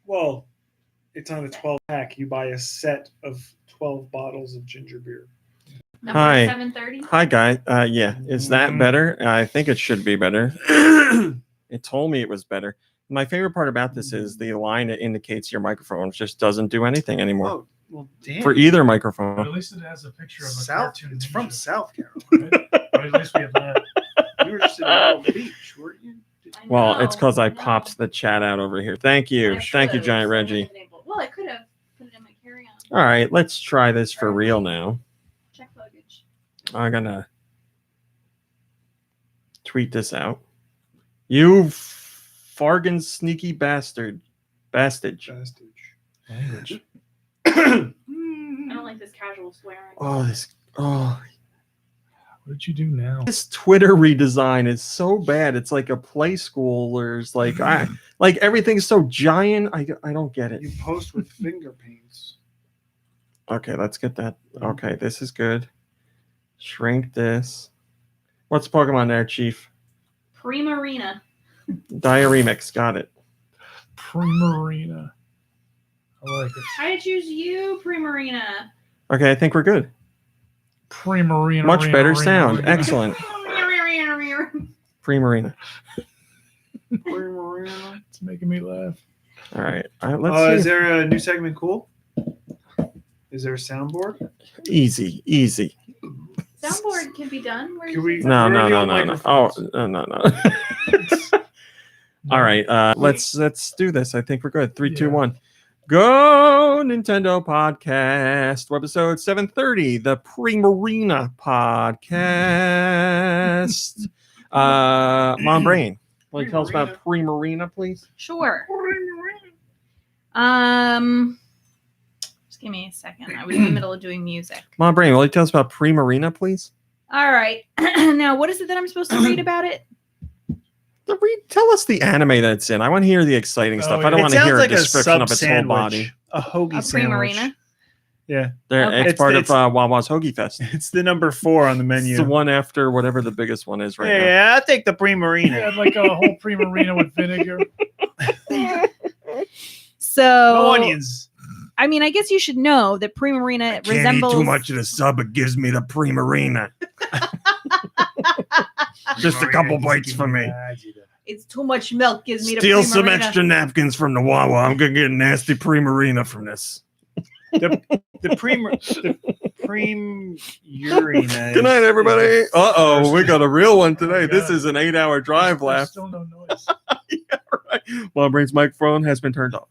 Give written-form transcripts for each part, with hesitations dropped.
Well, it's on a 12-pack. You buy a set of 12 bottles of ginger beer. Number Hi. 730. Hi, guy. Yeah, is that better? I think it should be better. It told me it was better. My favorite part about this is the line that indicates your microphone just doesn't do anything anymore. Oh, well, damn. For either But microphone. at least it has a picture of a South. cartoon. It's ninja, from South Carolina. right? But at least we have that. You were just in Myrtle Beach, weren't you? I Well, know, it's because I know. popped the chat out over here. Thank you. I Thank you, should've, Giant so I Reggie. would've been able- Well, I could have put it in my carry-on. All right, let's try this for real now. Check luggage. I'm going to tweet this out. You fargan sneaky bastard. Bastage. Language. I don't like this casual swearing. Oh, What did you do now? this Twitter redesign is so bad. It's like a play schooler's like everything's so giant. I don't get it. You post with finger paints. Okay, let's get that. Okay, this is good. Shrink this. What's Pokemon there, Chief? Primarina. Diaremix, got it. Primarina. I like it. I choose you, Primarina. Okay, I think we're good. Primarina. Much better Rina, sound. Rina. Excellent. Primarina. It's making me laugh. All right. Let's see. Is there a new segment cool? Is there a soundboard? Easy. Soundboard can be done. Where's Can we- it? No. Where are the old Oh, microphones? no. All right. Let's do this. I think we're good. 3, 2, Yeah. 1. Go Nintendo podcast, Webisode 730, the Primarina podcast. Mom Brain, will you tell us about Primarina, please? Sure. Just give me a second. I was in the middle of doing music. Mom Brain, will you tell us about Primarina, please? All right. Now, what is it that I'm supposed to read about it? Tell us the anime that's in. I want to hear the exciting stuff. I don't It want to sounds hear like a description of its whole sub-sandwich. body. A hoagie A sandwich. Primarina? Yeah. Okay. It's part of It's- Wawa's Hoagie Fest. It's the number 4 on the menu. It's the one after whatever the biggest one is right now. Yeah, I'll take the Yeah, Primarina. like a whole Primarina with vinegar. So, No onions. I mean, I guess you should know that Primarina resembles. of the sub. It gives me the Primarina. Just a couple bites for me. It's too much milk. Gives me the Steal Primarina. some extra napkins from the Wawa. I'm gonna get nasty Primarina from this. The Primarina. Good night, everybody. is- We got a real one today. Yeah. This is an 8-hour drive There's laugh. still no noise. Yeah, right. Mom Brain's microphone has been turned off.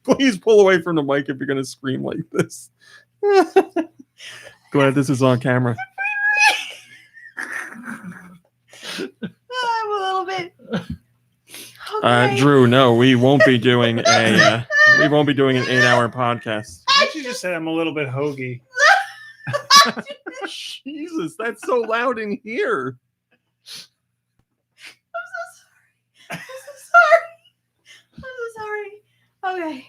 Please pull away from the mic if you're gonna scream like this. Glad this is on camera. I'm a little bit. Okay. Drew, no, we won't be doing an 8-hour podcast. You just said I'm a little bit hoagie. Jesus, that's so loud in here. I'm so sorry. Okay.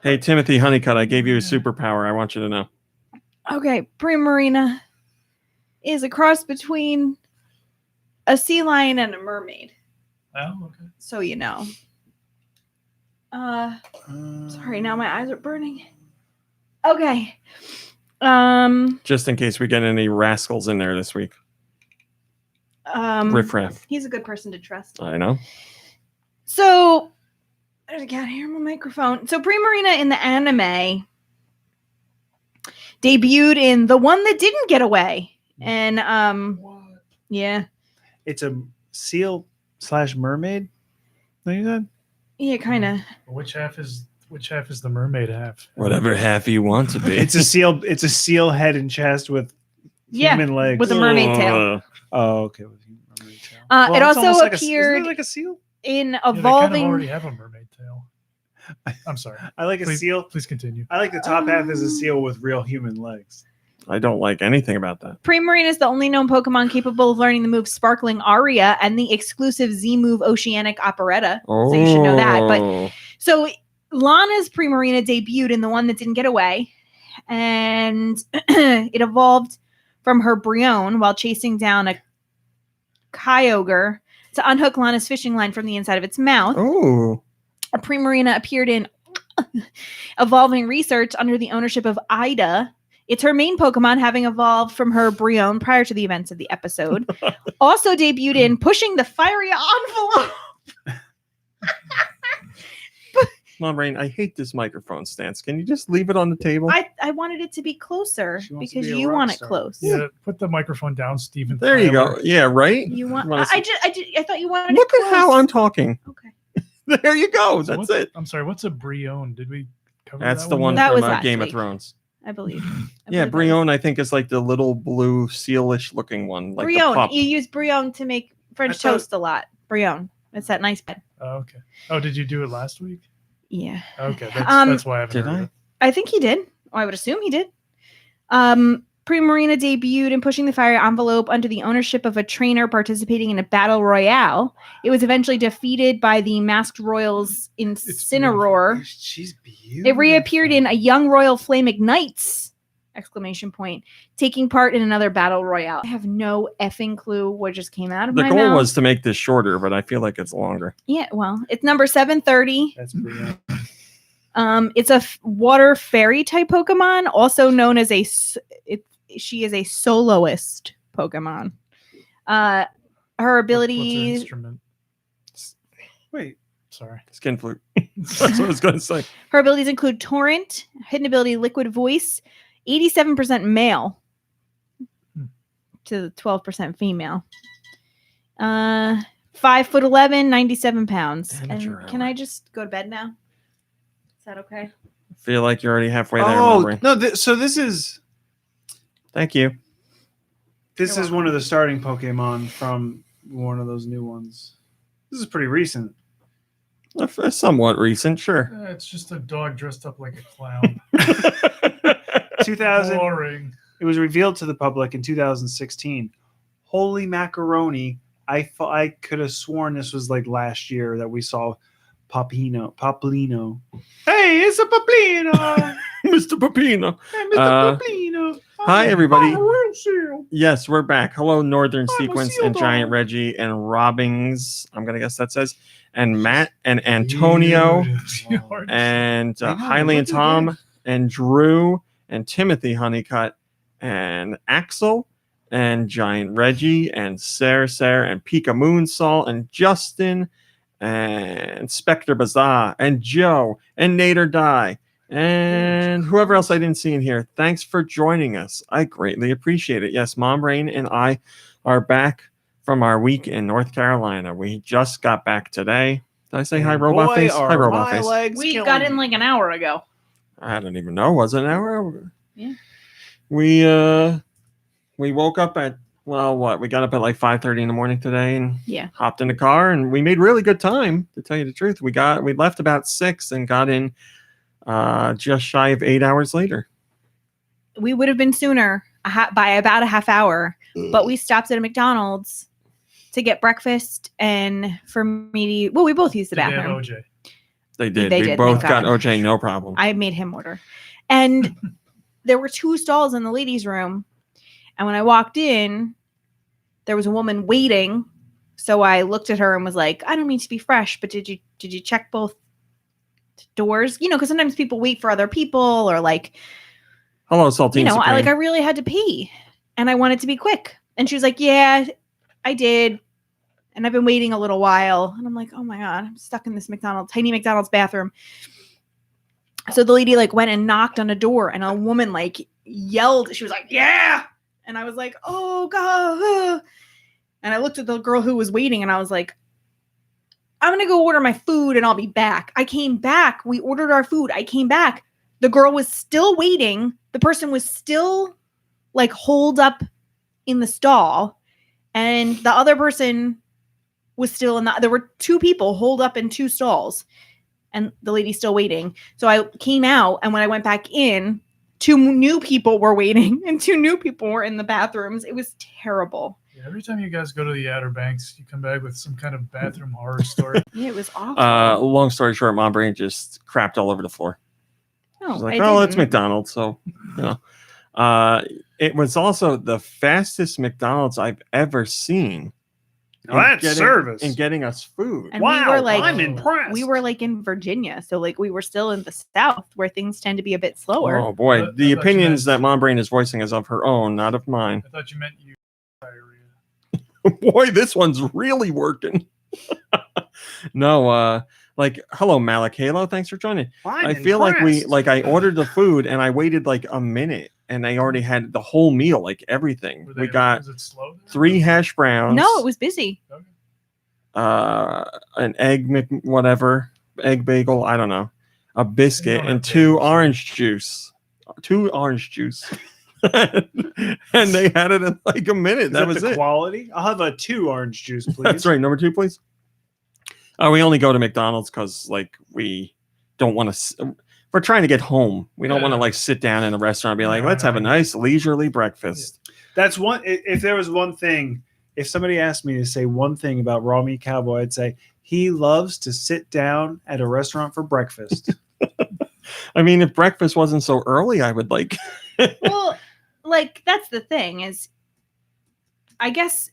Hey, Timothy Honeycutt, I gave you a superpower. I want you to know. Okay, Primarina is a cross between a sea lion and a mermaid. Oh, okay. So you know. Sorry, now my eyes are burning. Okay. Just in case we get any rascals in there this week. Riff raff. He's a good person to trust. I know. So there's a cat here on my microphone. So Primarina in the anime debuted in The One That Didn't Get Away. And What? yeah. It's a seal/mermaid. Know that? Yeah, kind of. Which half is the mermaid half? Whatever half you want to be. It's a seal. It's a seal head and chest with Yeah, human legs. with a mermaid tail. Oh, okay. With mermaid tail. It it's also almost like appeared isn't it like a seal? in Yeah, they kind of Evolving. already have a mermaid tail. I'm sorry. I like a Please, seal. please continue. I like the top half is a seal with real human legs. I don't like anything about that. Primarina is the only known Pokemon capable of learning the move Sparkling Aria and the exclusive Z move Oceanic Operetta. So you should know that. But so Lana's Primarina debuted in The One That Didn't Get Away, and it evolved from her Brion while chasing down Kyogre to unhook Lana's fishing line from the inside of its mouth. Oh, A Primarina appeared in Evolving Research under the ownership of Ida. It's her main Pokemon, having evolved from her Brion prior to the events of the episode. Also debuted in Pushing the Fiery Envelope. Mom Rain, I hate this microphone stance. Can you just leave it on the table? I wanted it to be closer She wants to because be a you rock want it star. close. Yeah, put the microphone down, Stephen. There you go. Tyler. Yeah, right? You want? wanna I see- thought you wanted. Look it at how close. I'm talking. Okay. There you go. So That's what's- it. I'm sorry. What's a Brion? Did we cover That's that the one That from was last Game of week. Thrones. I believe. Yeah, Brion, I think, is like the little blue sealish looking one. Like the Brion. pup. You use Brion to make French I thought- toast a lot. Brion. It's that nice bed. Oh, okay. Oh, did you do it last week? Yeah. Okay, Um, that's why I haven't Did heard I? of it. I think he did. Or I would assume he did. Primarina debuted in Pushing the Fire Envelope under the ownership of a trainer participating in a battle royale. It was eventually defeated by the Masked Royals Incineroar. She's beautiful. It reappeared in A Young Royal Flame Ignites! Exclamation point. Taking part in another battle royale. I have no effing clue what just came out of The my goal mouth. was to make this shorter, but I feel like it's longer. Yeah, well, it's number 730. That's brilliant. It's a water fairy type Pokemon, also known as she is a soloist Pokemon. Her What's her abilities, instrument? Wait, Sorry. Skin flute. That's what I was going to say. her abilities include Torrent, hidden ability Liquid Voice, 87% male to 12% female. 5'11", 97 pounds. Amateur And can hour. I just go to bed now? Is that okay? Feel like you're already halfway there. oh Mom Rain. no! So this is Thank you. You're one of the starting Pokemon from one of those new ones. This is pretty recent. Somewhat recent, sure. It's just a dog dressed up like a clown. 2000. Boring. It was revealed to the public in 2016. Holy macaroni! I could have sworn this was like last year that we saw Poplino. Hey, it's a Poplino! Mr. Pepino. Hey, Mr. Uh, Poplino! hi, everybody. Seal. Yes, we're back. Hello, Northern I'm a Sequence seal and Giant dog. Reggie and Robbings. I'm going to guess that says. And Matt and Antonio Beautiful. and I know, Hailey look and at Tom that. and Drew and Timothy Honeycutt and Axel and Giant Reggie and Sarah and Pika Moonsalt and Justin and Spectre Bazaar and Joe and Nader Die and whoever else I didn't see in here. Thanks for joining us. I greatly appreciate it. Yes, Mom Rain and I are back from our week in North Carolina. We just got back today. Did I say hi, Robot Boy, Face? Hi, are Robot my Face. legs We killing got in me. like an hour ago. I don't even know. Was it an hour? Yeah. We woke up at we got up at like 5:30 in the morning today and Yeah. hopped in the car and we made really good time, to tell you the truth. We left about 6 and got in just shy of 8 hours later. We would have been sooner by about a half hour, but we stopped at a McDonald's to get breakfast and for me to, we both used the Did they have bathroom. OJ? They did. They we did, both thank got God. OJ, no problem. I made him order. And there were 2 stalls in the ladies' room. And when I walked in, there was a woman waiting. So I looked at her and was like, I don't mean to be fresh, but did you check both doors? You know, because sometimes people wait for other people or like, Hello, Saltine you know, Supreme. I really had to pee and I wanted to be quick. And she was like, yeah, I did. And I've been waiting a little while. And I'm like, oh my God, I'm stuck in this tiny McDonald's bathroom. So the lady like went and knocked on a door and a woman like yelled. She was like, yeah. And I was like, oh God. And I looked at the girl who was waiting and I was like, I'm going to go order my food and I'll be back. I came back. We ordered our food. I came back. The girl was still waiting. The person was still like holed up in the stall. And the other person was still there were 2 people holed up in 2 stalls. And the lady's still waiting. So I came out, and when I went back in, 2 new people were waiting, and 2 new people were in the bathrooms. It was terrible. Yeah, every time you guys go to the Outer Banks, you come back with some kind of bathroom horror story. Yeah, it was awful. Long story short, Mom Brain just crapped all over the floor. No, She's like, I oh, it's didn't. McDonald's. So, you know, it was also the fastest McDonald's I've ever seen Now that's service. and getting us food. And wow, we were like, I'm impressed. we were like in Virginia, so like we were still in the South where things tend to be a bit slower. Oh boy, I thought the you opinions meant- that Mom Brain is voicing is of her own, not of mine. I thought you meant you diarrhea. Boy, this one's really working. No, like hello Malik Halo, thanks for joining. I'm I feel impressed. I ordered the food and I waited like a minute and I already had the whole meal, like everything. Were We they- got was it slow there? 3 hash browns. No, it was busy. An egg egg bagel, I don't know, a biscuit, don't and have 2 bagels. orange juice. 2 orange juice. And they had it in like a minute. Is That was the it. quality? I'll have a 2 orange juice, please. That's right. Number 2, please. We only go to McDonald's because like we don't want to. We're trying to get home. We don't want to Yeah. like sit down in a restaurant and be like, No, let's have a no. nice leisurely breakfast. That's one. If there was one thing, if somebody asked me to say one thing about Raw Meat Cowboy, I'd say he loves to sit down at a restaurant for breakfast. I mean, if breakfast wasn't so early, I would like. Well, like that's the thing is, I guess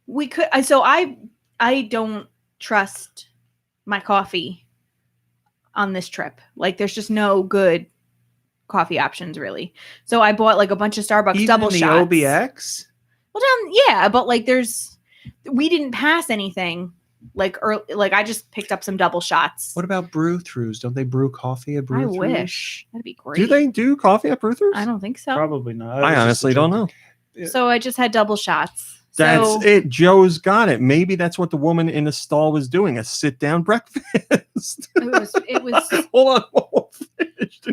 we could. So I don't trust my coffee on this trip. Like, there's just no good coffee options really. So I bought like a bunch of Starbucks Even double in the shots. OBX. Well, yeah, but like we didn't pass anything. Like early, like I just picked up some double shots. What about brew throughs? Don't they brew coffee at brew I throughs? wish that'd be great. Do they do coffee at Bruthers? I don't think so. Probably not. I honestly don't know. So I just had double shots. That's So it. Joe's got it. Maybe that's what the woman in the stall was doing, a sit down breakfast. it was Hold on. Finished.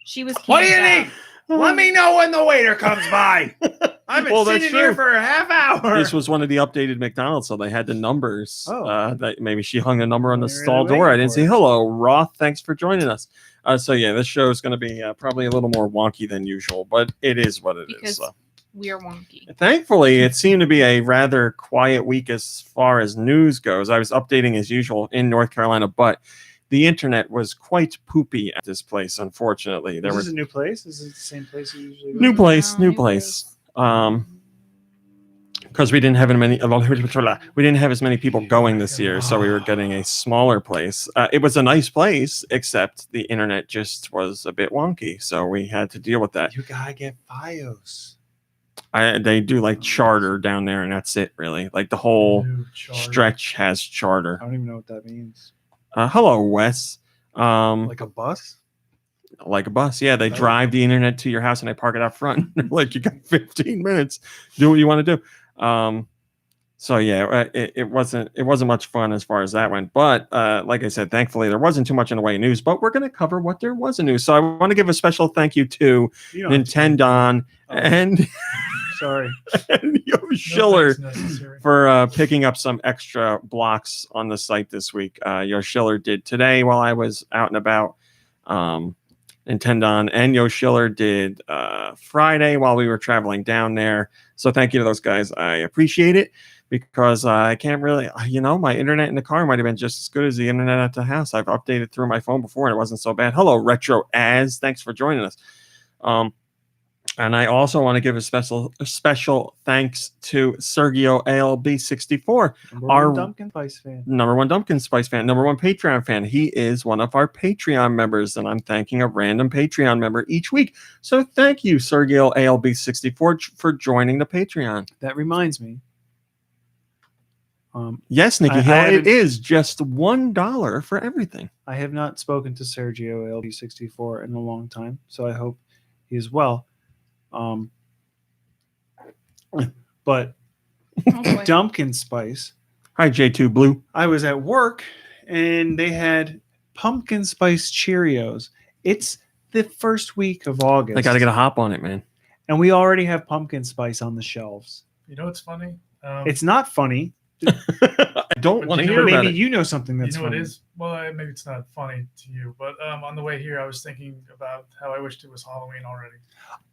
she was What do you camped out. need? Let me know when the waiter comes by. I've been Well, that's sitting here true. for a half hour. This was one of the updated McDonald's, so they had the numbers. Oh. That maybe she hung a number on the They're really stall door. I waiting didn't for see. it. Hello, Roth. Thanks for joining us. So yeah, this show is going to be probably a little more wonky than usual, but it is what it is. Because So. we are wonky. Thankfully, it seemed to be a rather quiet week as far as news goes. I was updating as usual in North Carolina, but the internet was quite poopy at this place. Unfortunately, there Is was this a new place? Is it the same place you usually go? new place, No, new new place. Because we didn't have we didn't have as many people going this year, so we were getting a smaller place. It was a nice place, except the internet just was a bit wonky, so we had to deal with that. You gotta get FiOS. They do like charter down there, and that's it, really. Like the whole New charter. stretch has charter. I don't even know what that means. Hello, Wes. Like Like a bus? a bus. Yeah, they Oh. drive the internet to your house and they park it out front. They're like, you got 15 minutes. Do what you want to do. So yeah, it wasn't much fun as far as that went. But like I said, thankfully there wasn't too much in the way of news. But we're going to cover what there was in news. So I want to give a special thank you to You don't have to- Nintendo Oh. and Sorry. Yo No Schiller thanks necessary. for picking up some extra blocks on the site this week. Yo Schiller did today while I was out and about. Nintendo and Yo Schiller did Friday while we were traveling down there. So thank you to those guys. I appreciate it because I can't really, my internet in the car might have been just as good as the internet at the house. I've updated through my phone before and it wasn't so bad. Hello, Retro Az. Thanks for joining us. And I also want to give a special thanks to Sergio ALB64, Number Our- one Dunkin' Spice fan. number one Dumpkin Spice fan, number one Patreon fan. He is one of our Patreon members, and I'm thanking a random Patreon member each week. So thank you, Sergio ALB64, for joining the Patreon. That reminds me. Yes, Nikki I Hill, it haven't- is just $1 for everything. I have not spoken to Sergio LB64 in a long time, so I hope he is well. But Oh, boy. Dumpkin Spice, Hi, J2 Blue. I was at work and they had pumpkin spice Cheerios. It's the first week of August. I got to get a hop on it, man. and we already have pumpkin spice on the shelves. You know what's funny? It's not funny, I don't But want to you know hear but about maybe it. you know something you that's know funny. it is. Well, maybe it's not funny to you, but on the way here, I was thinking about how I wished it was Halloween already.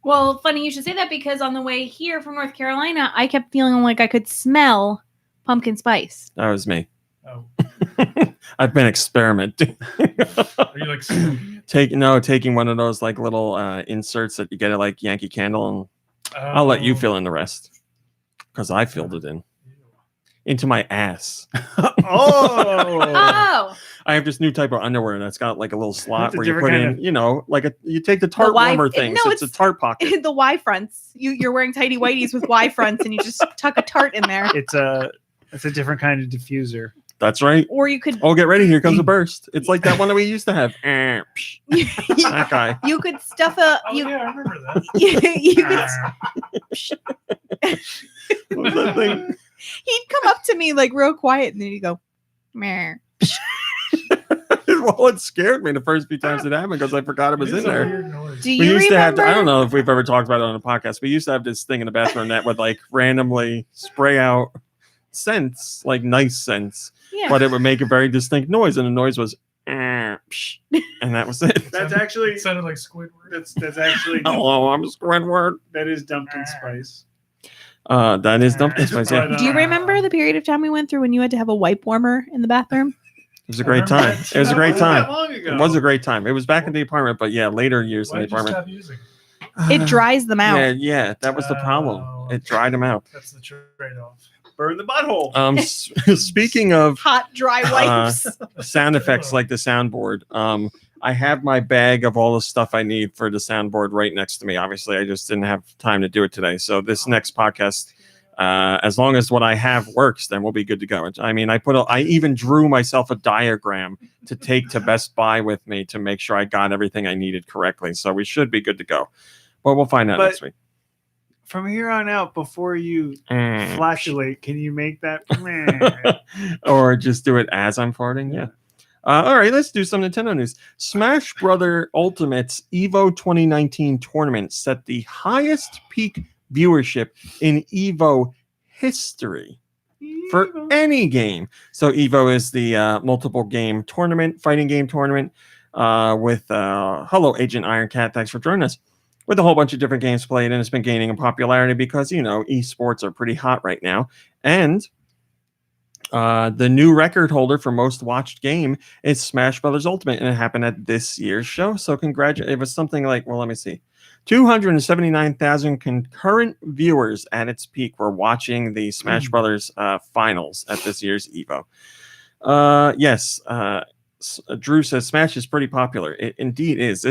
Well, funny you should say that because on the way here from North Carolina, I kept feeling like I could smell pumpkin spice. That was me. Oh, I've been experimenting. are you like smoking it? Taking one of those like little inserts that you get at like Yankee Candle, and I'll let you Oh, fill in the rest because I filled it in. ew. into my ass. Oh, Oh, I have this new type of underwear that's got like a little slot That's a where you different put kind in, you know, like you take the tart Y- warmer thing. no, So it's a tart pocket. the Y fronts. You're wearing tighty whities with Y fronts, and you just tuck a tart in there. it's a different kind of diffuser. That's right. Or you could Oh, get ready. Here comes a burst. It's like that one that we used to have. That guy. you could stuff a Oh you yeah, I remember that. you could What was that thing? he'd come up to me like real quiet, and then he'd go, meh. Well, it scared me the first few times it happened because I forgot it was in It's a there. weird noise. Do We you used remember? to have, I don't know if we've ever talked about it on a podcast, we used to have this thing in the bathroom that would like randomly spray out scents, like nice scents, Yeah. but it would make a very distinct noise, and the noise was, psh, and that was it. That's actually It sounded like Squidward. that's actually Hello, I'm Squidward. that is Dumpkin Spice. That is Dumpkin Spice. Yeah. But, Do you remember the period of time we went through when you had to have a wipe warmer in the bathroom? It was a great time. It was a great That time. long ago. It was a great time. It was back in the apartment, but yeah, later years Why in the did you apartment. stop using it? It dries them out. Yeah, that was the problem. Oh, It dried them out. That's the trade-off. Burn the butthole. Speaking of Hot, dry wipes. sound effects like the soundboard, I have my bag of all the stuff I need for the soundboard right next to me. Obviously, I just didn't have time to do it today. So this next podcast, as long as what I have works, then we'll be good to go. I mean, I even drew myself a diagram to take to Best Buy with me to make sure I got everything I needed correctly. So we should be good to go. But we'll find out But- next week. From here on out, before you Mm. flatulate, can you make that? Or just do it as I'm farting. Yeah. All right, let's do some Nintendo news. Smash Brother Ultimate's Evo 2019 tournament set the highest peak viewership in Evo history for any game. So Evo is the multiple game tournament, fighting game tournament with hello Agent Ironcat, thanks for joining us. With a whole bunch of different games played, and it's been gaining in popularity because, you know, esports are pretty hot right now. And the new record holder for most watched game is Smash Brothers Ultimate, and it happened at this year's show. So congratulations. It was something like, well, let me see. 279,000 concurrent viewers at its peak were watching the Smash Brothers finals at this year's Evo. Yes, Drew says Smash is pretty popular. It indeed is.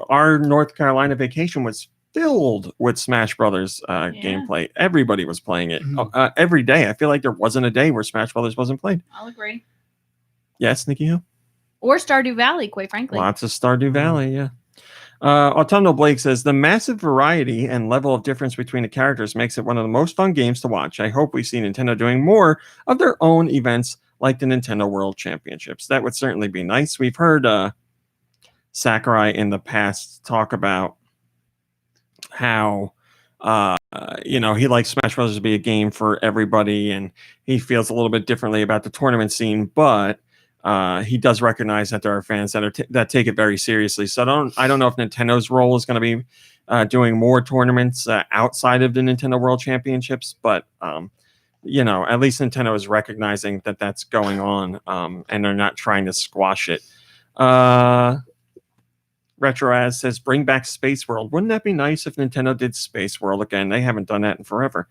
Our North Carolina vacation was filled with Smash Brothers gameplay. Everybody was playing it every day. I feel like there wasn't a day where Smash Brothers wasn't played. I'll agree. Yes, Nikki Hill? Or Stardew Valley, quite frankly. Lots of Stardew Valley, yeah. Autumnal Blake says the massive variety and level of difference between the characters makes it one of the most fun games to watch. I hope we see Nintendo doing more of their own events like the Nintendo World Championships. That would certainly be nice. We've heard Sakurai in the past talk about how he likes Smash Bros. To be a game for everybody, and he feels a little bit differently about the tournament scene, but he does recognize that there are fans that take it very seriously. So I don't know if Nintendo's role is going to be doing more tournaments outside of the Nintendo World Championships, but at least Nintendo is recognizing that that's going on, and they're not trying to squash it. RetroAz says, bring back Space World. Wouldn't that be nice if Nintendo did Space World again? They haven't done that in forever.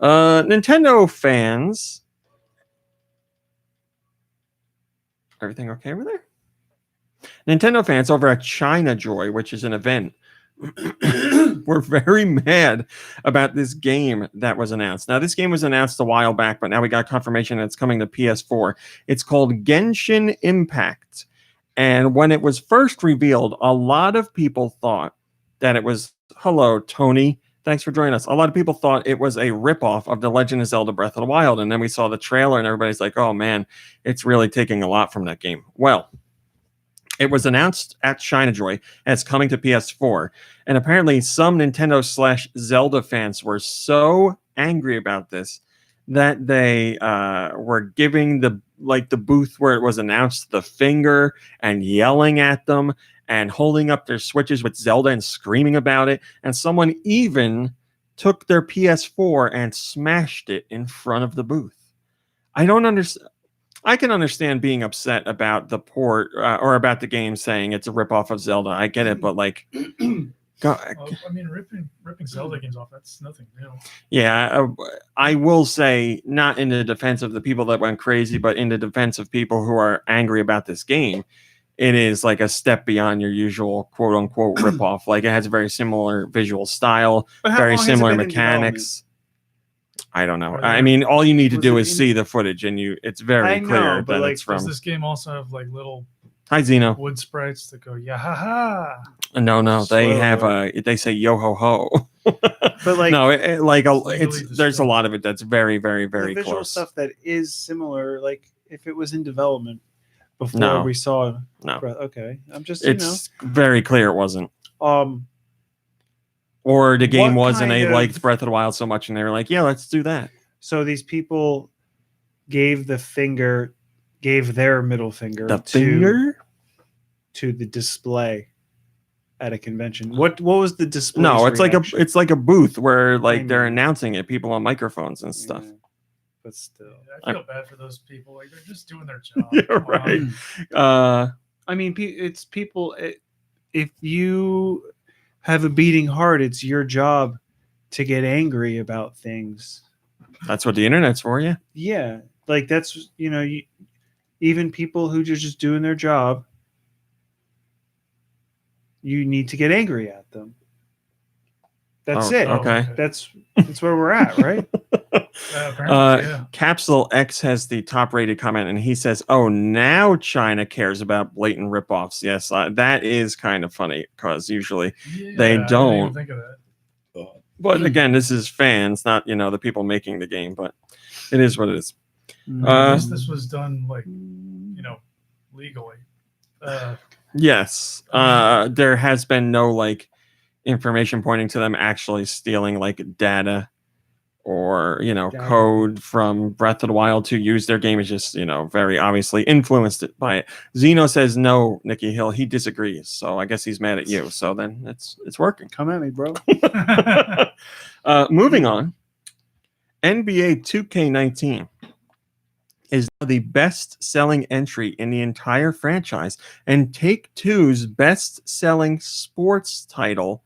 Nintendo fans. Everything okay over there? Nintendo fans over at China Joy, which is an event, were very mad about this game that was announced. Now, this game was announced a while back, but now we got confirmation that it's coming to PS4. It's called Genshin Impact. And when it was first revealed, a lot of people thought that it was, hello, Tony, thanks for joining us. A lot of people thought it was a ripoff of The Legend of Zelda Breath of the Wild. And then we saw the trailer and everybody's like, oh man, it's really taking a lot from that game. Well, it was announced at China Joy as coming to PS4. And apparently some Nintendo/Zelda fans were so angry about this that they were giving the booth where it was announced the finger and yelling at them and holding up their Switches with Zelda and screaming about it. And someone even took their PS4 and smashed it in front of the booth. I don't understand. I can understand being upset about the port or about the game saying it's a ripoff of Zelda. I get it, but Go, Well, I mean, ripping Zelda games off, that's nothing new. yeah, I will say, not in the defense of the people that went crazy, but in the defense of people who are angry about this game, it is like a step beyond your usual quote unquote ripoff. Like it has a very similar visual style, But how very long has it similar been in mechanics. I don't know. Are I there- mean, all you need to Was do it is in- see the footage, and it's very I know, clear but, that like, it's Does from. this game also have like little Hi, Zeno. wood sprites that go yeah ha ha? No, they Spoiler have alert. they say yo ho ho. But, like, no, legally there's a lot of it that's very, very, the very visual close. stuff that is similar, like if it was in development before No. we saw. No. Okay, I'm just It's very clear it wasn't. Or the game What was, and they kind of- liked Breath of the Wild so much, and they were like, "Yeah, let's do that." So these people gave their middle finger The finger? to the display at a convention. What was the display? No, it's like a booth where like they're know. announcing it, people on microphones and stuff. But still, I feel bad for those people. Like they're just doing their job. Yeah, Come on. right. I mean, it's people. If you have a beating heart, it's your job to get angry about things. That's what the internet's for, yeah. Yeah, like that's even people who are just doing their job, you need to get angry at them. That's Oh, it. okay. That's where we're at, right? Apparently, yeah. Capsule X has the top-rated comment, and he says, "Oh, now China cares about blatant ripoffs." Yes, that is kind of funny because usually they I didn't don't. even think of that. But again, this is fans, not the people making the game. But it is what it is. At least this was done like legally. Yes, there has been no like information pointing to them actually stealing like data or code from Breath of the Wild to use their game. Is just very obviously influenced by it. Zeno says no, Nikki Hill. He disagrees, so I guess he's mad at you. So then it's working. Come at me, bro. Moving on, NBA 2K19 is now the best-selling entry in the entire franchise and Take-Two's best-selling sports title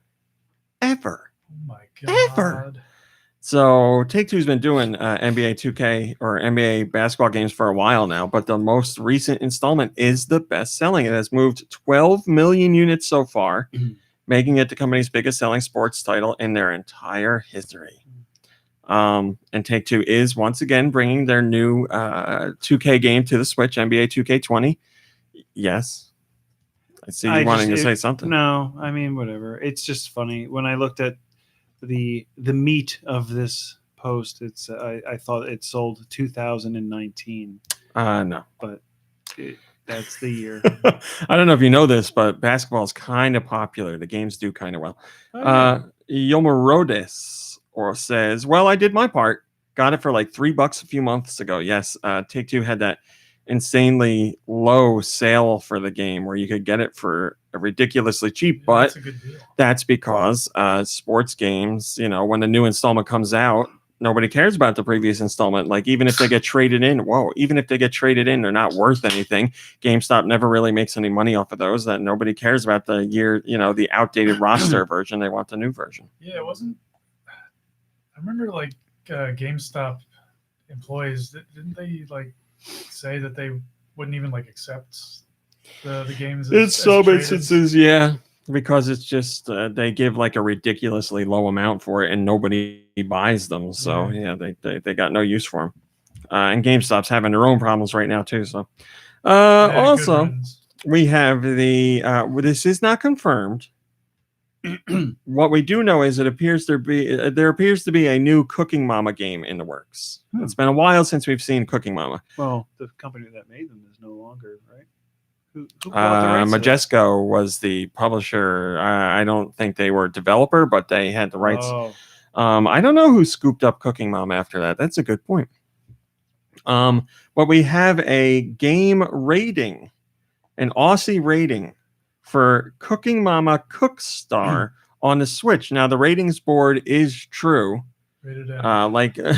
ever. Oh my god. Ever. So Take-Two's been doing NBA 2K or NBA basketball games for a while now, but the most recent installment is the best-selling. It has moved 12 million units so far, making it the company's biggest-selling sports title in their entire history. And Take-Two is once again bringing their new 2K game to the Switch, NBA 2K20. Yes. I see you wanting to say something. No, I mean, whatever. It's just funny. When I looked at the meat of this post, it's I thought it sold 2019. No. But that's the year. I don't know if you know this, but basketball is kind of popular. The games do kind of well. Yomarodis says, "Well, I did my part. Got it for like $3 a few months ago." Yes, Take-Two had that insanely low sale for the game where you could get it for ridiculously cheap, but that's a good deal. That's because sports games, when the new installment comes out, nobody cares about the previous installment. Like even if they get traded in, they're not worth anything. GameStop never really makes any money off of those. That nobody cares about the year, the outdated roster version. They want the new version. Yeah, it wasn't. I remember like GameStop employees, didn't they like say that they wouldn't even like accept the games? In some instances, yeah, because it's just they give like a ridiculously low amount for it, and nobody buys them. So yeah, they got no use for them. And GameStop's having their own problems right now too. So also we have the this is not confirmed. What we do know is there appears to be a new Cooking Mama game in the works. It's been a while since we've seen Cooking Mama. Well, the company that made them is no longer, right? Who bought the rights to Majesco was the publisher. I don't think they were a developer, but they had the rights. Oh. I don't know who scooped up Cooking Mama after that. That's a good point. But we have a game rating, an Aussie rating for Cooking Mama Cookstar on the Switch. Now, the ratings board is true. Rated M. Like For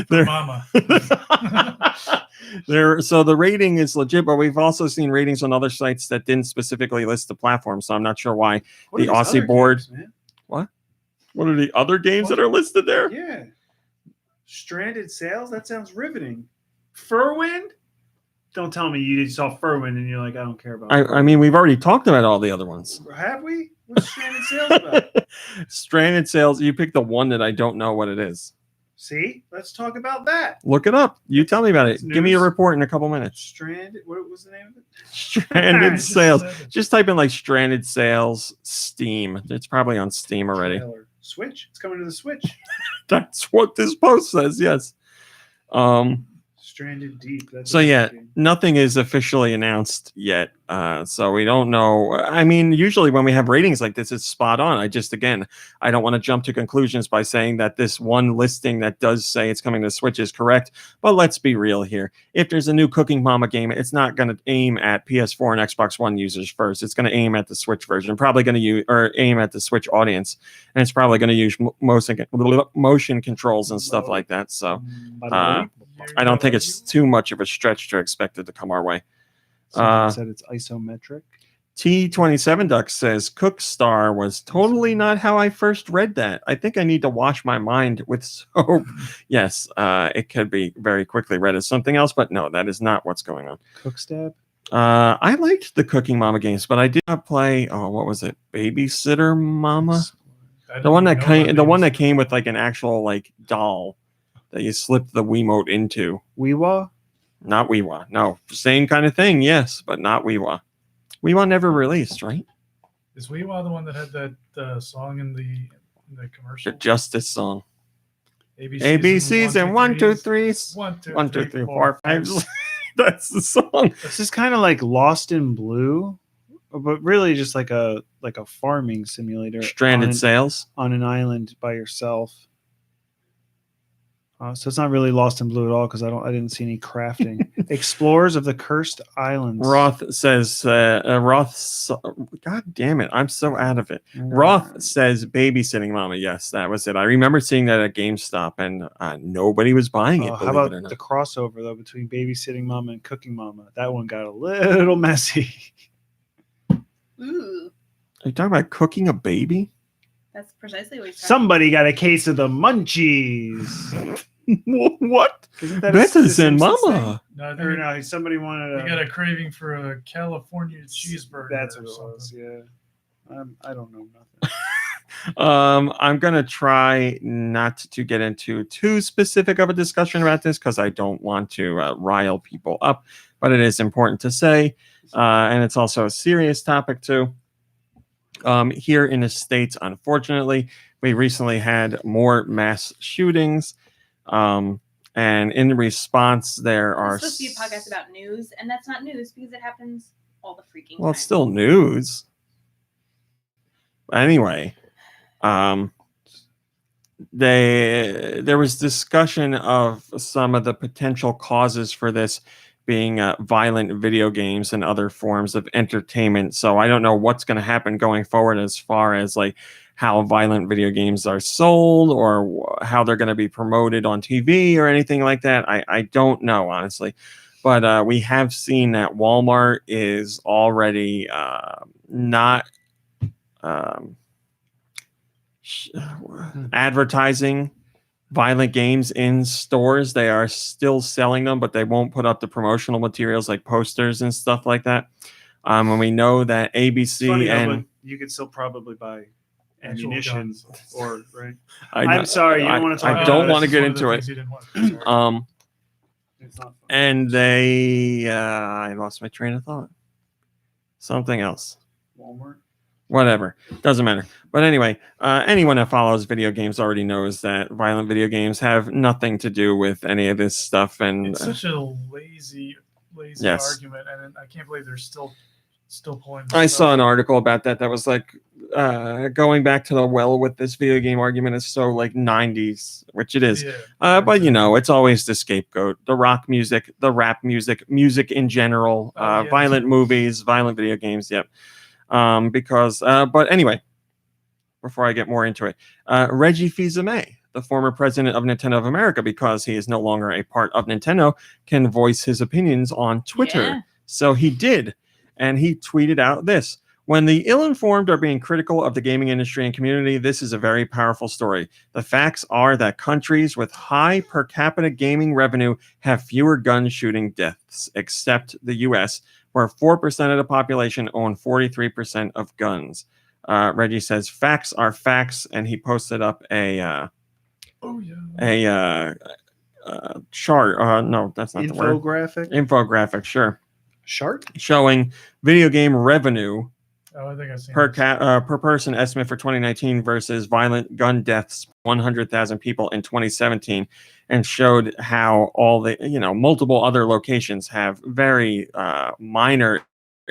they're- Mama. so the rating is legit, but we've also seen ratings on other sites that didn't specifically list the platform. So I'm not sure why. What are The these Aussie other board. games, man? What are the other games that are listed there? Yeah. Stranded Sails? That sounds riveting. Furwind? Don't tell me you saw Furwind and you're like, I don't care about I mean, we've already talked about all the other ones. Have we? What's Stranded Sails about? Stranded Sails. You picked the one that I don't know what it is. See? Let's talk about that. Look it up. You tell me about it. It's Give me a news. report in a couple minutes. Stranded. What was the name of it? Stranded Just Sails. said it. Just type in like Stranded Sails Steam. It's probably on Steam already. Trailer. Switch. It's coming to the Switch. That's what this post says. Yes. Stranded Deep. That's So a yeah, game. nothing is officially announced yet. So we don't know. I mean, usually when we have ratings like this, it's spot on. I don't want to jump to conclusions by saying that this one listing that does say it's coming to Switch is correct. But let's be real here. If there's a new Cooking Mama game, it's not going to aim at PS4 and Xbox One users first. It's going to aim at the Switch version. Probably going to use or aim at the Switch audience, and it's probably going to use motion controls and stuff like that. So. I don't think it's too much of a stretch to expect it to come our way. Someone said it's isometric. T27 Duck says Cookstar was totally not how I first read that. I think I need to wash my mind with soap. Yes, it could be very quickly read as something else, but no, that is not what's going on. Cookstab. I liked the Cooking Mama games, but I did not play. Oh, what was it? Babysitter Mama. The one that came with like an actual like doll that you slipped the Wiimote into. Weewa. Not Weewa. No, same kind of thing. Yes, but not Weewa. Weewa never released, right? Is Weewa the one that had that song in the The commercial? Justice song. ABCs and 1, 2, 3. 1, 2, 1, 2, 3, 4, 5. That's the song. This is kind of like Lost in Blue, but really just like a farming simulator. Stranded Sails. On an island by yourself. So it's not really Lost in Blue at all because I didn't see any crafting. Explorers of the Cursed Islands. Roth says, God damn it, I'm so out of it. Roth says Babysitting Mama. Yes, that was it. I remember seeing that at GameStop and nobody was buying it. How about the crossover though between Babysitting Mama and Cooking Mama? That one got a little messy. Ooh, Are you talking about cooking a baby? that's precisely what he's talking Somebody got a case of the munchies. What? Isn't that Bettas and Simpsons Mama. No, I think Or no, somebody wanted you got a craving for a California cheeseburger. That's or what it something. was. Yeah, I don't know nothing. I'm gonna try not to get into too specific of a discussion about this because I don't want to rile people up, but it is important to say, and it's also a serious topic too. Here in the States, unfortunately, we recently had more mass shootings, and in response, there are It's supposed to be a podcast about news, and that's not news because it happens all the freaking well, time. it's still news. Anyway, there was discussion of some of the potential causes for this being violent video games and other forms of entertainment. So I don't know what's going to happen going forward as far as like how violent video games are sold or how they're going to be promoted on TV or anything like that. I don't know, honestly. But we have seen that Walmart is already not advertising violent games in stores. They are still selling them, but they won't put up the promotional materials like posters and stuff like that. And we know that ABC Funny, and though, but you could still probably buy Actual ammunition guns. or right. I'm sorry, you don't want to talk. I about don't this. want to It's get one of the into things it. you didn't want. Sorry. It's not fun. And they I lost my train of thought. Something else. Walmart. Whatever, doesn't matter. But anyway, anyone that follows video games already knows that violent video games have nothing to do with any of this stuff. And It's such a lazy Yes. argument, and I can't believe they're still pulling. I this saw up. an article about that was like going back to the well with this video game argument is so like 90s, which it is. Yeah. But you know, it's always the scapegoat, the rock music, the rap music, music in general, Oh, yeah. violent movies, violent video games. Yep. But anyway, before I get more into it, Reggie Fils-Aimé, the former president of Nintendo of America, because he is no longer a part of Nintendo, can voice his opinions on Twitter. Yeah. So he did. And he tweeted out this. When the ill-informed are being critical of the gaming industry and community, this is a very powerful story. The facts are that countries with high per capita gaming revenue have fewer gun shooting deaths, except the U.S., where 4% of the population own 43% of guns. Reggie says facts are facts, and he posted up a chart. No, that's not the word. Infographic, sure. Chart? Showing video game revenue Oh, I think I've seen per person estimate for 2019 versus violent gun deaths, 100,000 people in 2017, and showed how all the multiple other locations have very minor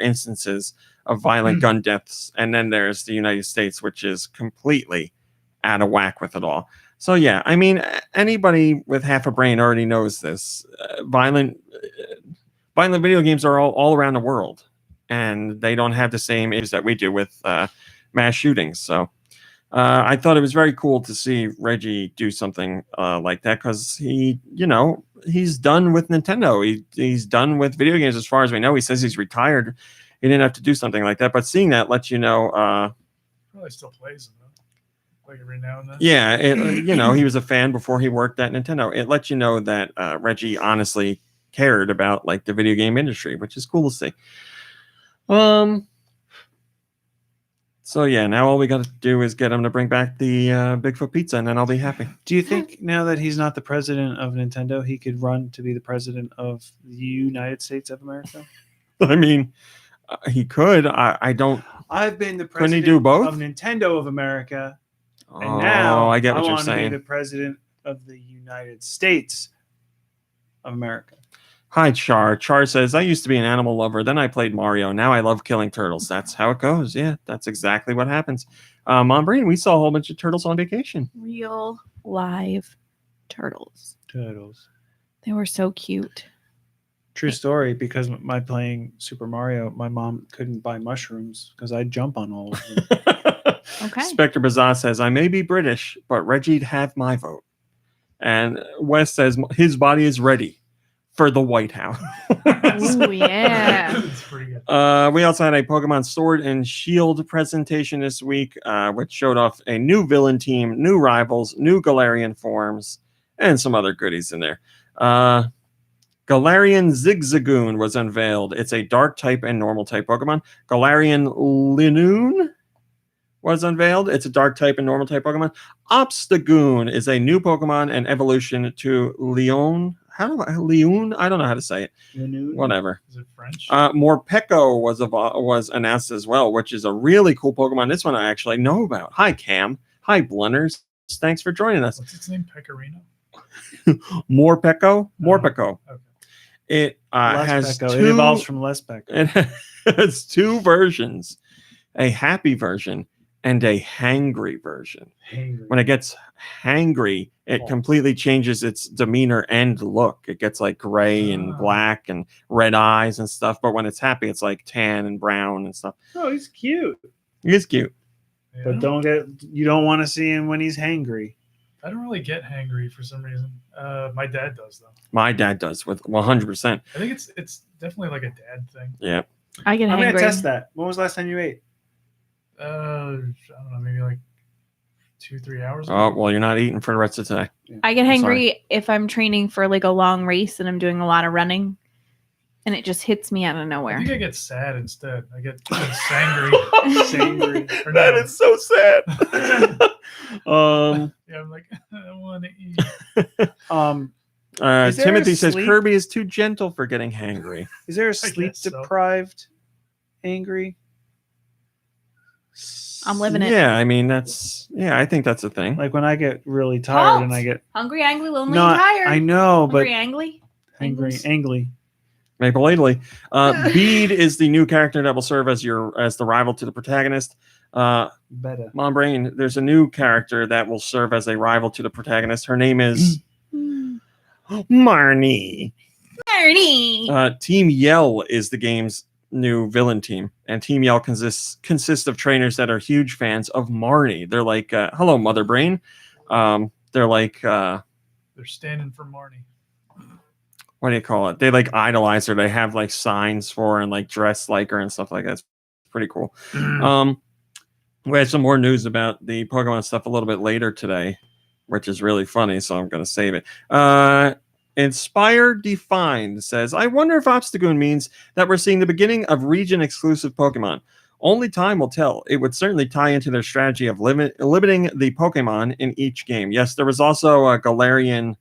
instances of violent gun deaths, and then there's the United States, which is completely out of whack with it all. So yeah, I mean, anybody with half a brain already knows this. Violent video games are all around the world, and they don't have the same issues that we do with mass shootings. So I thought it was very cool to see Reggie do something like that, because he's done with Nintendo. He's done with video games as far as we know. He says he's retired. He didn't have to do something like that, but seeing that lets you know. Probably still plays them, like every now and then. Yeah, he was a fan before he worked at Nintendo. It lets you know that Reggie honestly cared about like the video game industry, which is cool to see. So yeah, now all we got to do is get him to bring back the Bigfoot pizza, and then I'll be happy. Do you think now that he's not the president of Nintendo, he could run to be the president of the United States of America? I mean, he could. I don't. I've been the Couldn't he president do both? of Nintendo of America, and Oh, now I get what you're want to be saying. the president of the United States of America. Hi, Char. Char says, I used to be an animal lover. Then I played Mario. Now I love killing turtles. That's how it goes. Yeah, that's exactly what happens. Mom Breen, we saw a whole bunch of turtles on vacation. Real live turtles. They were so cute. True story, because my playing Super Mario, my mom couldn't buy mushrooms because I'd jump on all of them. Okay. Spectre Bazaar says, I may be British, but Reggie'd have my vote. And Wes says, his body is ready for the White House. Ooh, yeah. That's pretty good. We also had a Pokemon Sword and Shield presentation this week, which showed off a new villain team, new rivals, new Galarian forms, and some other goodies in there. Galarian Zigzagoon was unveiled. It's a dark type and normal type Pokemon. Galarian Linoon was unveiled. It's a dark type and normal type Pokemon. Obstagoon is a new Pokemon and evolution to Leon. Leon? I don't know how to say it. Linoon? Whatever. Is it French? Morpeko was announced as well, which is a really cool Pokemon. This one I actually know about. Hi, Cam. Hi, Blunners. Thanks for joining us. What's its name? Pecorino? Morpeko? Morpeko. Okay. It has Lespecco. two, It evolves from Lespecco. it has two versions, a happy version and a hangry version. When it gets hangry, it completely changes its demeanor and look. It gets like gray and black and red eyes and stuff. But when it's happy, it's like tan and brown and stuff. Oh, he's cute. He's cute. Yeah, But you don't want to see him when he's hangry. I don't really get hangry for some reason. My dad does though. My dad does with 100%. I think it's definitely like a dad thing. Yeah. I get I'm going to hangry. test that. When was the last time you ate? I don't know, maybe like 2-3 hours ago. Oh, well, you're not eating for the rest of today. I get I'm hangry if I'm training for like a long race and I'm doing a lot of running, and it just hits me out of I nowhere. think I get sad instead. I get sangry. Sangry. Or That no. is so sad. Yeah, I'm like, I want to eat. Is there Timothy a says sleep- Kirby is too gentle for getting hangry. Is there a guess so. sleep-deprived angry? I'm living it. Yeah, I mean I think that's a thing. Like when I get really tired and Halt! I get Hungry, angry, lonely, no, and tired. I know, but Hungry, angry. angry. Maple Italy. Bede is the new character that will serve as the rival to the protagonist. Better. Mom Brain, there's a new character that will serve as a rival to the protagonist. Her name is Marnie. Marnie. Team Yell is the game's new villain team, and Team Yell consists of trainers that are huge fans of Marnie. They're like, hello, Mother Brain. they're like They're standing for Marnie. what do you call it? They like idolize her. They have like signs for her and like dress like her and stuff like that. It's pretty cool. We had some more news about the Pokemon stuff a little bit later today, which is really funny, so I'm going to save it. Inspire Defined says, I wonder if Obstagoon means that we're seeing the beginning of region-exclusive Pokemon. Only time will tell. It would certainly tie into their strategy of limiting the Pokemon in each game. Yes, there was also a Galarian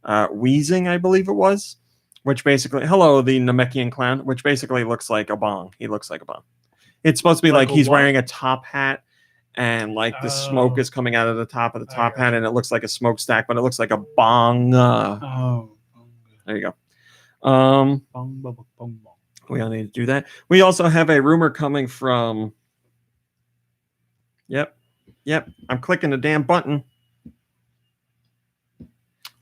Weezing, I believe it was, which basically, hello, the Namekian clown, which basically looks like a bong. He looks like a bong. It's supposed to be like he's wearing a top hat, and like the smoke is coming out of the top of the top hat, and it looks like a smokestack, but it looks like a bong. There you go. Bong, bong, bong, bong. We don't need to do that. We also have a rumor coming from. Yep. I'm clicking the damn button.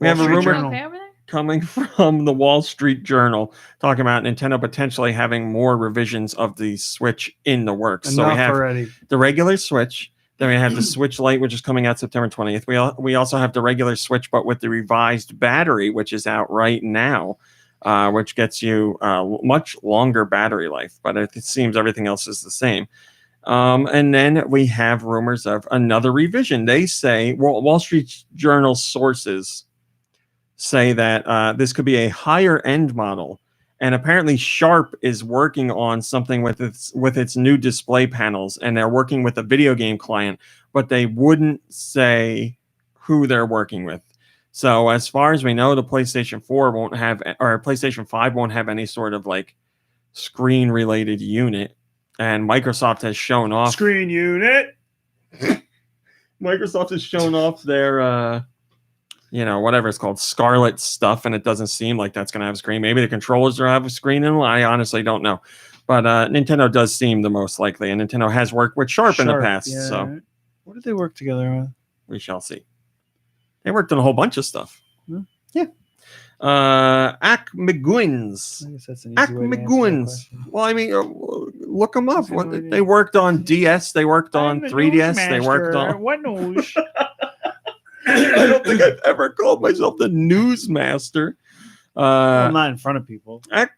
We have a rumor Okay over there? coming from the Wall Street Journal talking about Nintendo potentially having more revisions of the Switch in the works. So we have already. the regular Switch. Then we have the Switch Lite, which is coming out September 20th. We also have the regular Switch, but with the revised battery, which is out right now, which gets you much longer battery life. But it seems everything else is the same. And then we have rumors of another revision. They say, Wall Street Journal sources say that this could be a higher end model. And apparently Sharp is working on something with its new display panels, and they're working with a video game client, but they wouldn't say who they're working with. So as far as we know, the PlayStation 4 won't have, or PlayStation 5 won't have any sort of like screen related unit. And Microsoft has shown off Screen unit. Microsoft has shown off their whatever it's called, Scarlet stuff, and it doesn't seem like that's going to have a screen. Maybe the controllers will have a screen in them. I honestly don't know. But Nintendo does seem the most likely, and Nintendo has worked with Sharp in the past. Yeah. So What did they work together on? we shall see. They worked on a whole bunch of stuff. Hmm. Yeah. Ack McGuins. I guess that's an Ack easy way to answer that McGuins. question. Well, I mean, look them up. That's a good way to- They worked on DS. They worked on 3DS. They worked on. What news? I don't think I've ever called myself the newsmaster. Well, not in front of people. I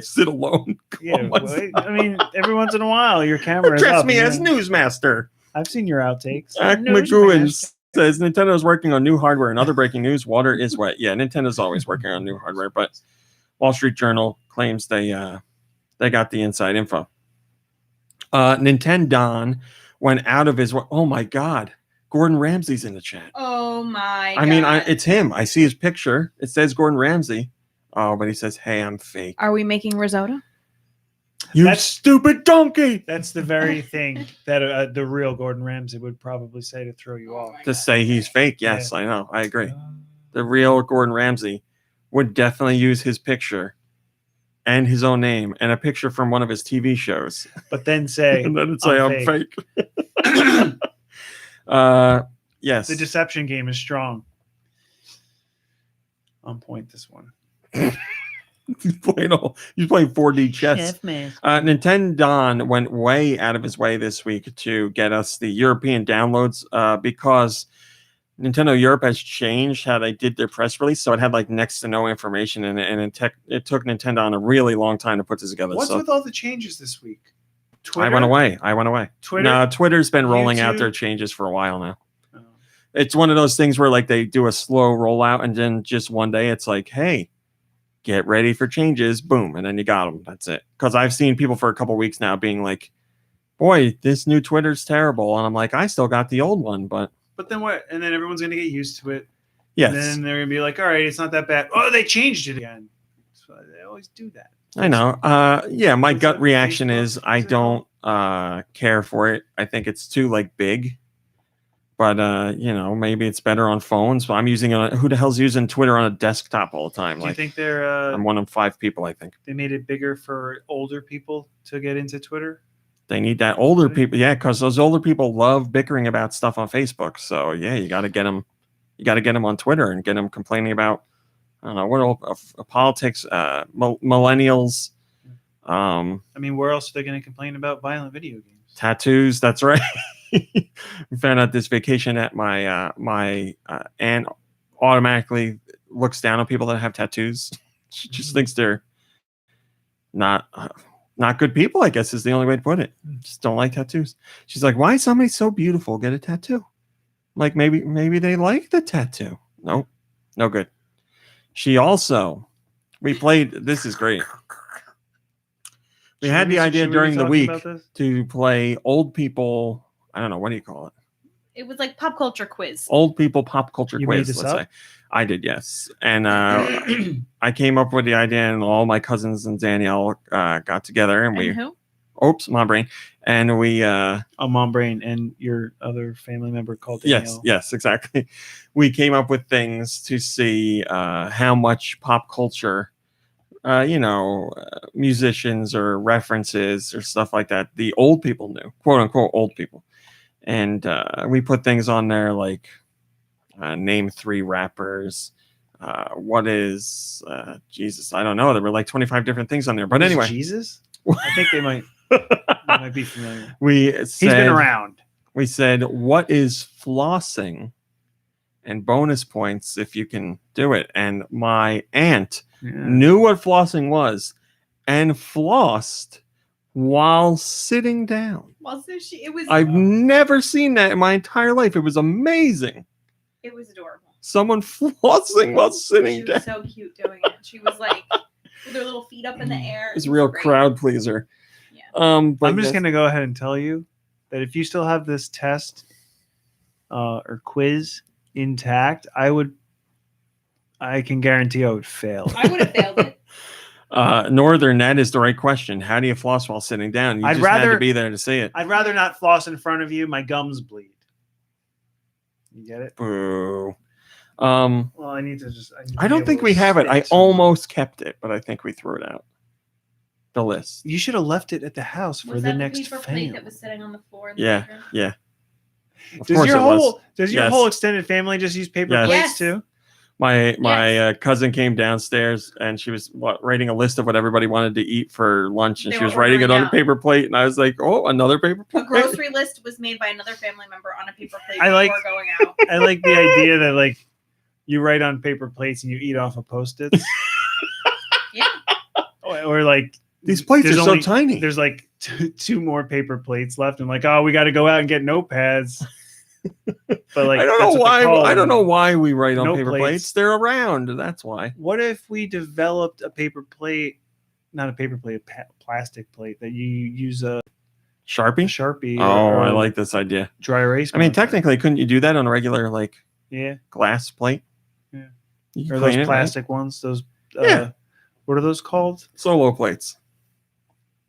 sit alone. Yeah, I mean, every once in a while, your camera is Address up. me and as newsmaster. I've seen your outtakes. Ack McGuins says Nintendo is working on new hardware. And other breaking news: water is wet. Yeah, Nintendo's always working on new hardware, but Wall Street Journal claims they got the inside info. Nintendo went out of his way. Oh my God, Gordon Ramsay's in the chat. Oh my I mean, it's him. I see his picture. It says Gordon Ramsay. Oh, but he says, "Hey, I'm fake." Are we making risotto? You That's- stupid donkey! That's the very thing that the real Gordon Ramsay would probably say to throw you off. To say he's fake, yes, I know. I agree. The real Gordon Ramsay would definitely use his picture and his own name and a picture from one of his TV shows. But then say, And then say, I'm fake. Yes. The deception game is strong. On point, this one. He's playing 4D chess. Nintendo went way out of his way this week to get us the European downloads because Nintendo Europe has changed how they did their press release, so it had like next to no information in it, and it took Nintendo a really long time to put this together. What's with all the changes this week? Twitter? I went away. Twitter? No, Twitter's been rolling out YouTube? their changes for a while now. Oh. It's one of those things where like they do a slow rollout, and then just one day it's like, hey, get ready for changes, boom, and then you got them. That's it. Because I've seen people for a couple weeks now being like, boy, this new Twitter's terrible, and I'm like, I still got the old one, but then what? And then everyone's gonna get used to it. yes, And then they're gonna be like, all right, it's not that bad. Oh, they changed it again. So they always do that. I know. Yeah, my Is gut that reaction Facebook? is I don't care for it. I think it's too like big. But maybe it's better on phones. But I'm using who the hell's using Twitter on a desktop all the time? Do you Like think they're I'm one of 5 people, I think. they made it bigger for older people to get into Twitter? They need that older people. Yeah, because those older people love bickering about stuff on Facebook. So yeah, you got to get them. You got to get them on Twitter and get them complaining about, I don't know, what politics, millennials. I mean, where else are they going to complain about violent video games? Tattoos. That's right. found out this vacation at my aunt automatically looks down on people that have tattoos. She just thinks they're not good people, I guess is the only way to put it. Just don't like tattoos. She's like, why is somebody so beautiful get a tattoo? Like maybe they like the tattoo. Nope, no good. She also, we played, this is great. We had the idea during the week to play old people, I don't know, what do you call it? It was like pop culture quiz. Old people pop culture You quiz, made this let's up? say. I did, yes. And I came up with the idea, and all my cousins and Danielle got together, and And who? oops, my brain. And we Mom Brain and your other family member called Danielle. yes, exactly. We came up with things to see how much pop culture, musicians or references or stuff like that, the old people knew, quote unquote old people. And we put things on there like name 3 rappers. What is Jesus? I don't know. There were like 25 different things on there. But anyway, Jesus? I think they might be familiar. He's been around. We said, what is flossing? And bonus points if you can do it. And my aunt knew what flossing was and flossed while sitting down. Well, so it was. I've never seen that in my entire life. It was amazing. It was adorable. Someone flossing while sitting She down. was so cute doing it. She was like with her little feet up in the air. It was a real great. crowd pleaser. Yeah. But I'm just going to go ahead and tell you that if you still have this test or quiz intact, I can guarantee I would fail. I would have failed it. Northern, that is the right question. How do you floss while sitting down? You I'd just had rather- to be there to see it. I'd rather not floss in front of you. My gums bleed. You get it? Boo. Well, I need to I don't be think able we to have it. spit I some- almost kept it, but I think we threw it out. The list. You should have left it at the house for Was the that next paper plate fail. that was sitting on the floor? In the Yeah, bedroom? yeah. Of Does course your it was. whole Yes. extended family just use paper Yes. plates Yes. too? My cousin came downstairs and she was writing a list of what everybody wanted to eat for lunch, and They she were was writing it ordering on a out. paper plate, and I was like, "Oh, another paper plate." A grocery list was made by another family member on a paper plate I like- before going out. I like the idea that like you write on paper plates and you eat off of Post-its. Yeah. Or like These plates are there's so only- tiny. There's like two more paper plates left, and like, oh, we got to go out and get notepads. But like, I don't that's know what why. they call I don't them. know why we write on Note paper plates. plates. They're around. That's why. What if we developed a paper plate, not a paper plate, a plastic plate that you use a Sharpie. Sharpie? Oh, or I like this idea. dry erase. I mean, marker. technically, couldn't you do that on a regular like yeah, glass plate? Yeah. You can or clean those it, right? plastic ones. Those Yeah. What are those called? Solo plates.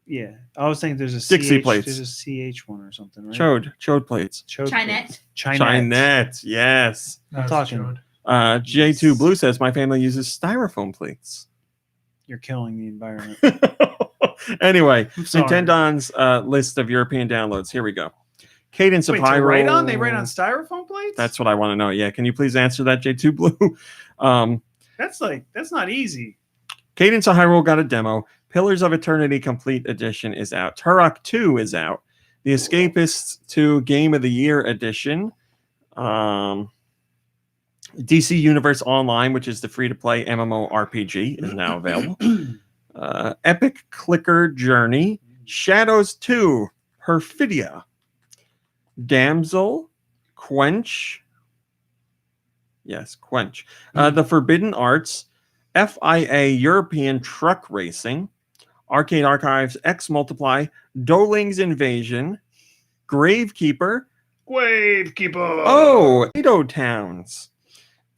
Yeah, I was thinking there's a Dixie CH, plates. There's a CH one or something, right? Chode plates. Chode Chinette. Chinette. Yes. No, it's talking- Chode. J2 Blue says my family uses styrofoam plates. You're killing the environment. Anyway, I'm sorry. Nintendo's list of European downloads. Here we go. Cadence of Wait, to Hyrule. write on? They write on styrofoam plates? That's what I want to know. Yeah, can you please answer that, J2 Blue? That's not easy. Cadence of Hyrule got a demo. Pillars of Eternity Complete Edition is out. Turok 2 is out. The Escapists 2 Game of the Year Edition. DC Universe Online, which is the free-to-play MMORPG, is now available. Epic Clicker Journey. Shadows 2 Perfidia. Damsel. Quench. Yes, Quench. The Forbidden Arts. FIA European Truck Racing. Arcade Archives X Multiply. Doling's Invasion. Gravekeeper. Wavekeeper. Oh, Edo Towns.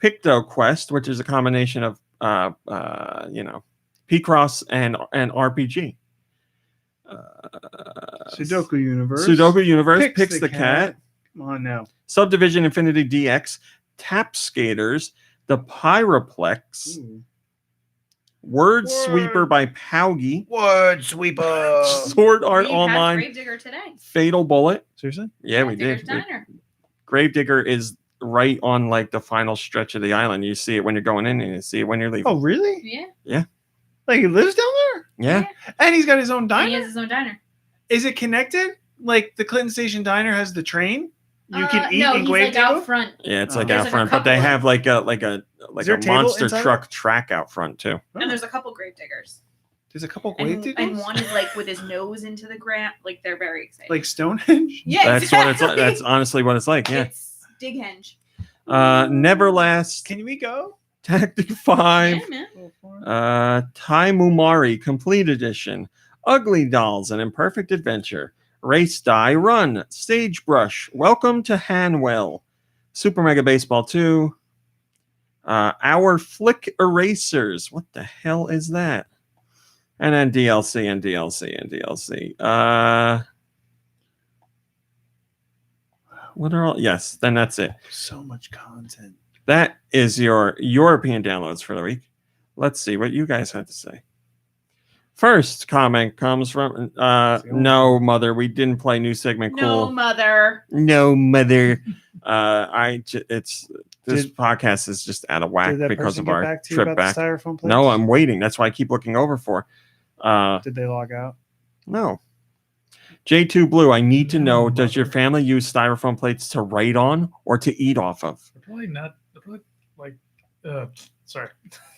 Picto Quest, which is a combination of Picross and RPG. Sudoku Universe. Sudoku Universe Picks Picks the the Cat. Come on now. Subdivision Infinity DX. Tap Skaters. The Pyraplex. Word Sweeper by Paugi. Word Sweeper. Sword Art We had Online. Gravedigger today. Fatal Bullet. Seriously? Yeah, we Gravedigger's did. Diner. Gravedigger is right on like the final stretch of the island. You see it when you're going in, and you see it when you're leaving. Oh, really? Yeah. Like he lives down there? yeah. And he's got his own And diner? he has his own diner. Is it connected? like the Clinton Station Diner has the train? You can eat no, in he's Wave like out Table? front. Yeah, it's Oh. like There's out like a front, but they couple have of- like a Is there a table monster inside? truck track out front too. And there's a couple grave diggers. There's a couple Wave And Tables? one is like with his nose into the ground. Like they're very excited. Like Stonehenge? yeah, That's what it's like. exactly. That's honestly what it's like. Yeah. It's Dighenge. Neverlast, Can we go? Tactic 5, Yeah, man. Taimumari Complete Edition, Ugly Dolls, An Imperfect Adventure, Race Die Run, Sagebrush, Welcome to Hanwell, Super Mega Baseball 2, Our Flick Erasers. What the hell is that? And then DLC and DLC and DLC. What are all? Yes, then that's it. So much content. That is your European downloads for the week. Let's see what you guys had to say. First comment comes from no mother. We didn't play new segment. No, Cool. mother. No mother. This podcast is just out of whack Did that because person of get our back to you trip about back. the styrofoam plates? No, I'm waiting. That's why I keep looking over for. Did they log out? No. J2 Blue, I need to know, does your family use styrofoam plates to write on or to eat off of? They're probably not. They're probably like. Sorry.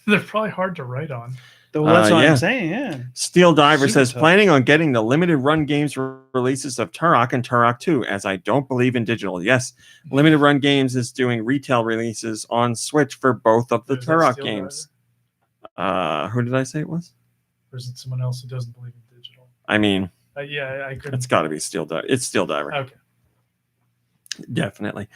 They're probably hard to write on. That's what yeah. I'm saying, yeah. Steel Diver Super says, tough. planning on getting the limited run games releases of Turok and Turok 2, as I don't believe in digital. Yes, limited run games is doing retail releases on Switch for both of the Is that Turok Steel games. Diver? Who did I say it was? Or is it someone else who doesn't believe in digital? I mean, Yeah, I couldn't. it's got to be Steel Diver. It's Steel Diver. Okay. Definitely.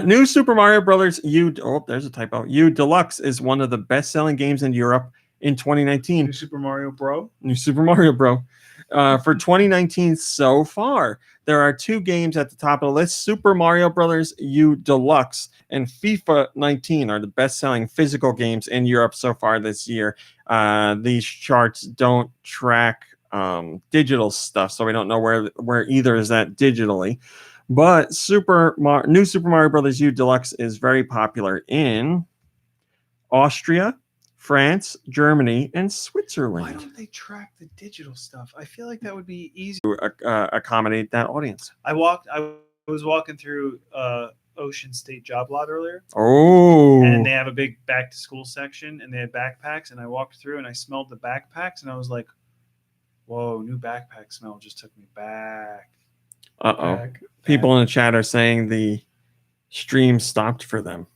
New Super Mario Brothers U. Oh, there's a typo. U Deluxe is one of the best-selling games in Europe in 2019. New Super Mario Bro. New Super Mario Bro. For 2019 so far, there are 2 games at the top of the list. Super Mario Brothers U Deluxe and FIFA 19 are the best-selling physical games in Europe so far this year. These charts don't track digital stuff, so we don't know where either is at digitally. But New Super Mario Brothers U Deluxe is very popular in Austria, France, Germany, and Why Switzerland don't they track the digital stuff? I feel like that would be easy. to accommodate that audience. I was walking through Ocean State Job Lot earlier, Oh, and they have a big back to school section, and they had backpacks, and I walked through and I smelled the backpacks, and I was like, "Whoa, new backpack smell just took me back." Back. People in the chat are saying the stream stopped for them.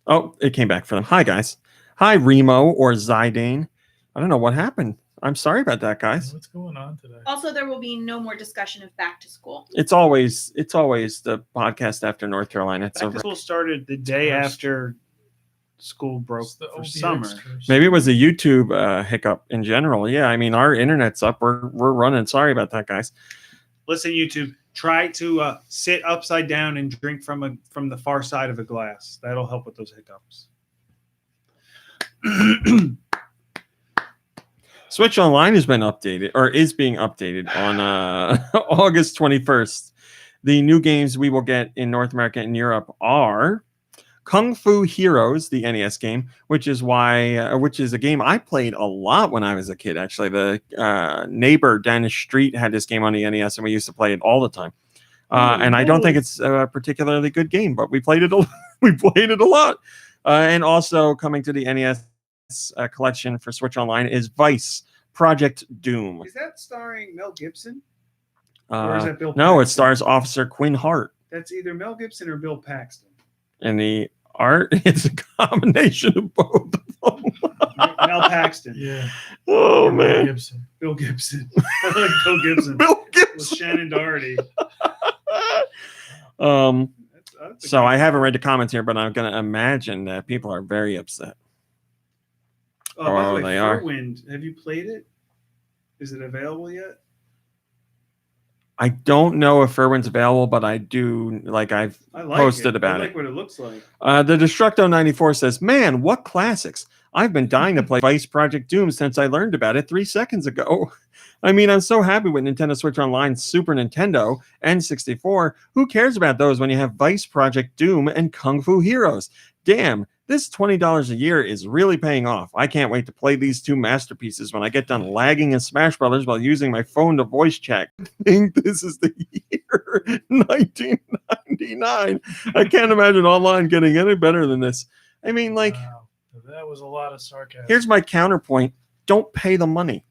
Oh, it came back for them. Hi, guys. Hi, Remo or Zidane. I don't know what happened. I'm sorry about that, guys. What's going on today? Also, there will be no more discussion of back to school. It's always the podcast after North Carolina. It's Back to school started the day Cursed. after school broke It's the for OBX summer. curse. maybe it was a YouTube hiccup in general. Yeah, I mean our internet's up. We're running. Sorry about that, guys. Listen, YouTube, try to sit upside down and drink from the far side of a glass. That'll help with those hiccups. Switch Online has been updated or is being updated on August 21st. The new games we will get in North America and Europe are Kung Fu Heroes, the NES game, which is a game I played a lot when I was a kid. Actually, the neighbor down the street had this game on the NES, and we used to play it all the time. And I don't think it's a particularly good game, but we played it. We played it a lot. And also coming to the NES collection for Switch Online is Vice Project Doom. Is that starring Mel Gibson? Or is that Bill No, it Paxton? stars Officer Quinn Hart. That's either Mel Gibson or Bill Paxton. And the art, it's a combination of both of them. Mel Paxton. Yeah. Oh, Mel man. Gibson. Bill Gibson. I like Bill Gibson. Bill With Gibson. Shannon Doherty. That's a So good- I haven't read the comments here, but I'm going to imagine that people are very upset. Oh, by the Oh, way, they are. Furwind, have you played it? Is it available yet? I don't know if Irwin's available, but I do, I've I like posted it. about I it. like what it looks like. The Destructo94 says, man, what classics. I've been dying to play Vice Project Doom since I learned about it 3 seconds ago. I mean, I'm so happy with Nintendo Switch Online, Super Nintendo, N64. Who cares about those when you have Vice Project Doom and Kung Fu Heroes? Damn, This $20 a year is really paying off. I can't wait to play these two masterpieces when I get done lagging in Smash Brothers while using my phone to voice chat. I think this is the year 1999. I can't imagine online getting any better than this. I mean, like, Wow. That was a lot of sarcasm. here's my counterpoint. Don't pay the money.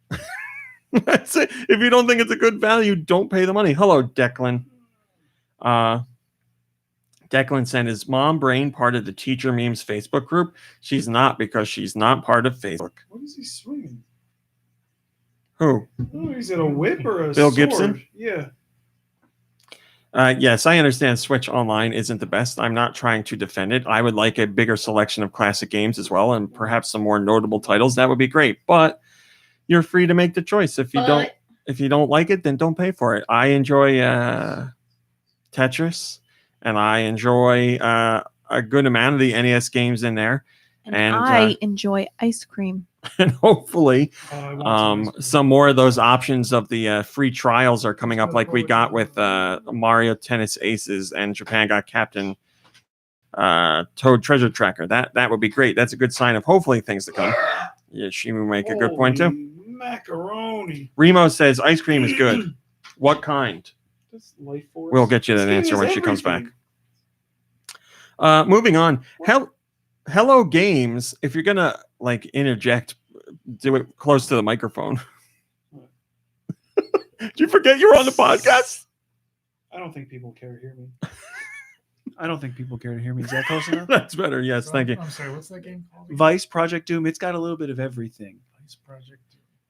That's it. If you don't think it's a good value, don't pay the money. Hello, Declan. Declan said, is Mom Brain part of the Teacher Memes Facebook group? She's not, because she's not part of Facebook. What is he swinging? Who? Oh, he's at a whip or a Bill sword? Gibson? Yeah. Yes, I understand Switch Online isn't the best. I'm not trying to defend it. I would like a bigger selection of classic games as well, and perhaps some more notable titles. That would be great. But you're free to make the choice. If you don't like it, then don't pay for it. I enjoy Tetris, and I enjoy a good amount of the NES games in there. And I enjoy ice cream. And hopefully I want some more of those options of the free trials are coming up, like we got with Mario Tennis Aces and Japan Got Captain Toad Treasure Tracker. That would be great. That's a good sign of hopefully things to come. Yeah, she would make a good point too. Macaroni. Remo says ice cream is good. What kind? That's Life Force. We'll get you that This answer game when is she comes back. everything. Moving on. Hello Games. If you're gonna like interject, do it close to the microphone. Did you forget you were on the podcast? I don't think people care to hear me. I don't think people care to hear me. Is that close enough? That's better. Yes, thank you. I'm sorry, what's that game called? Vice, Project Doom. It's got a little bit of everything. Vice Project.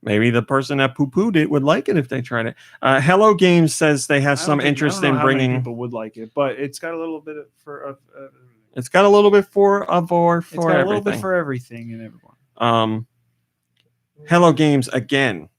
Maybe the person that poo-pooed it would like it if they tried it. Hello Games says they have some interest in bringing. People would like it, but it's got a little bit It's got a little bit for it's got everything. a little bit for everything and everyone. Hello Games again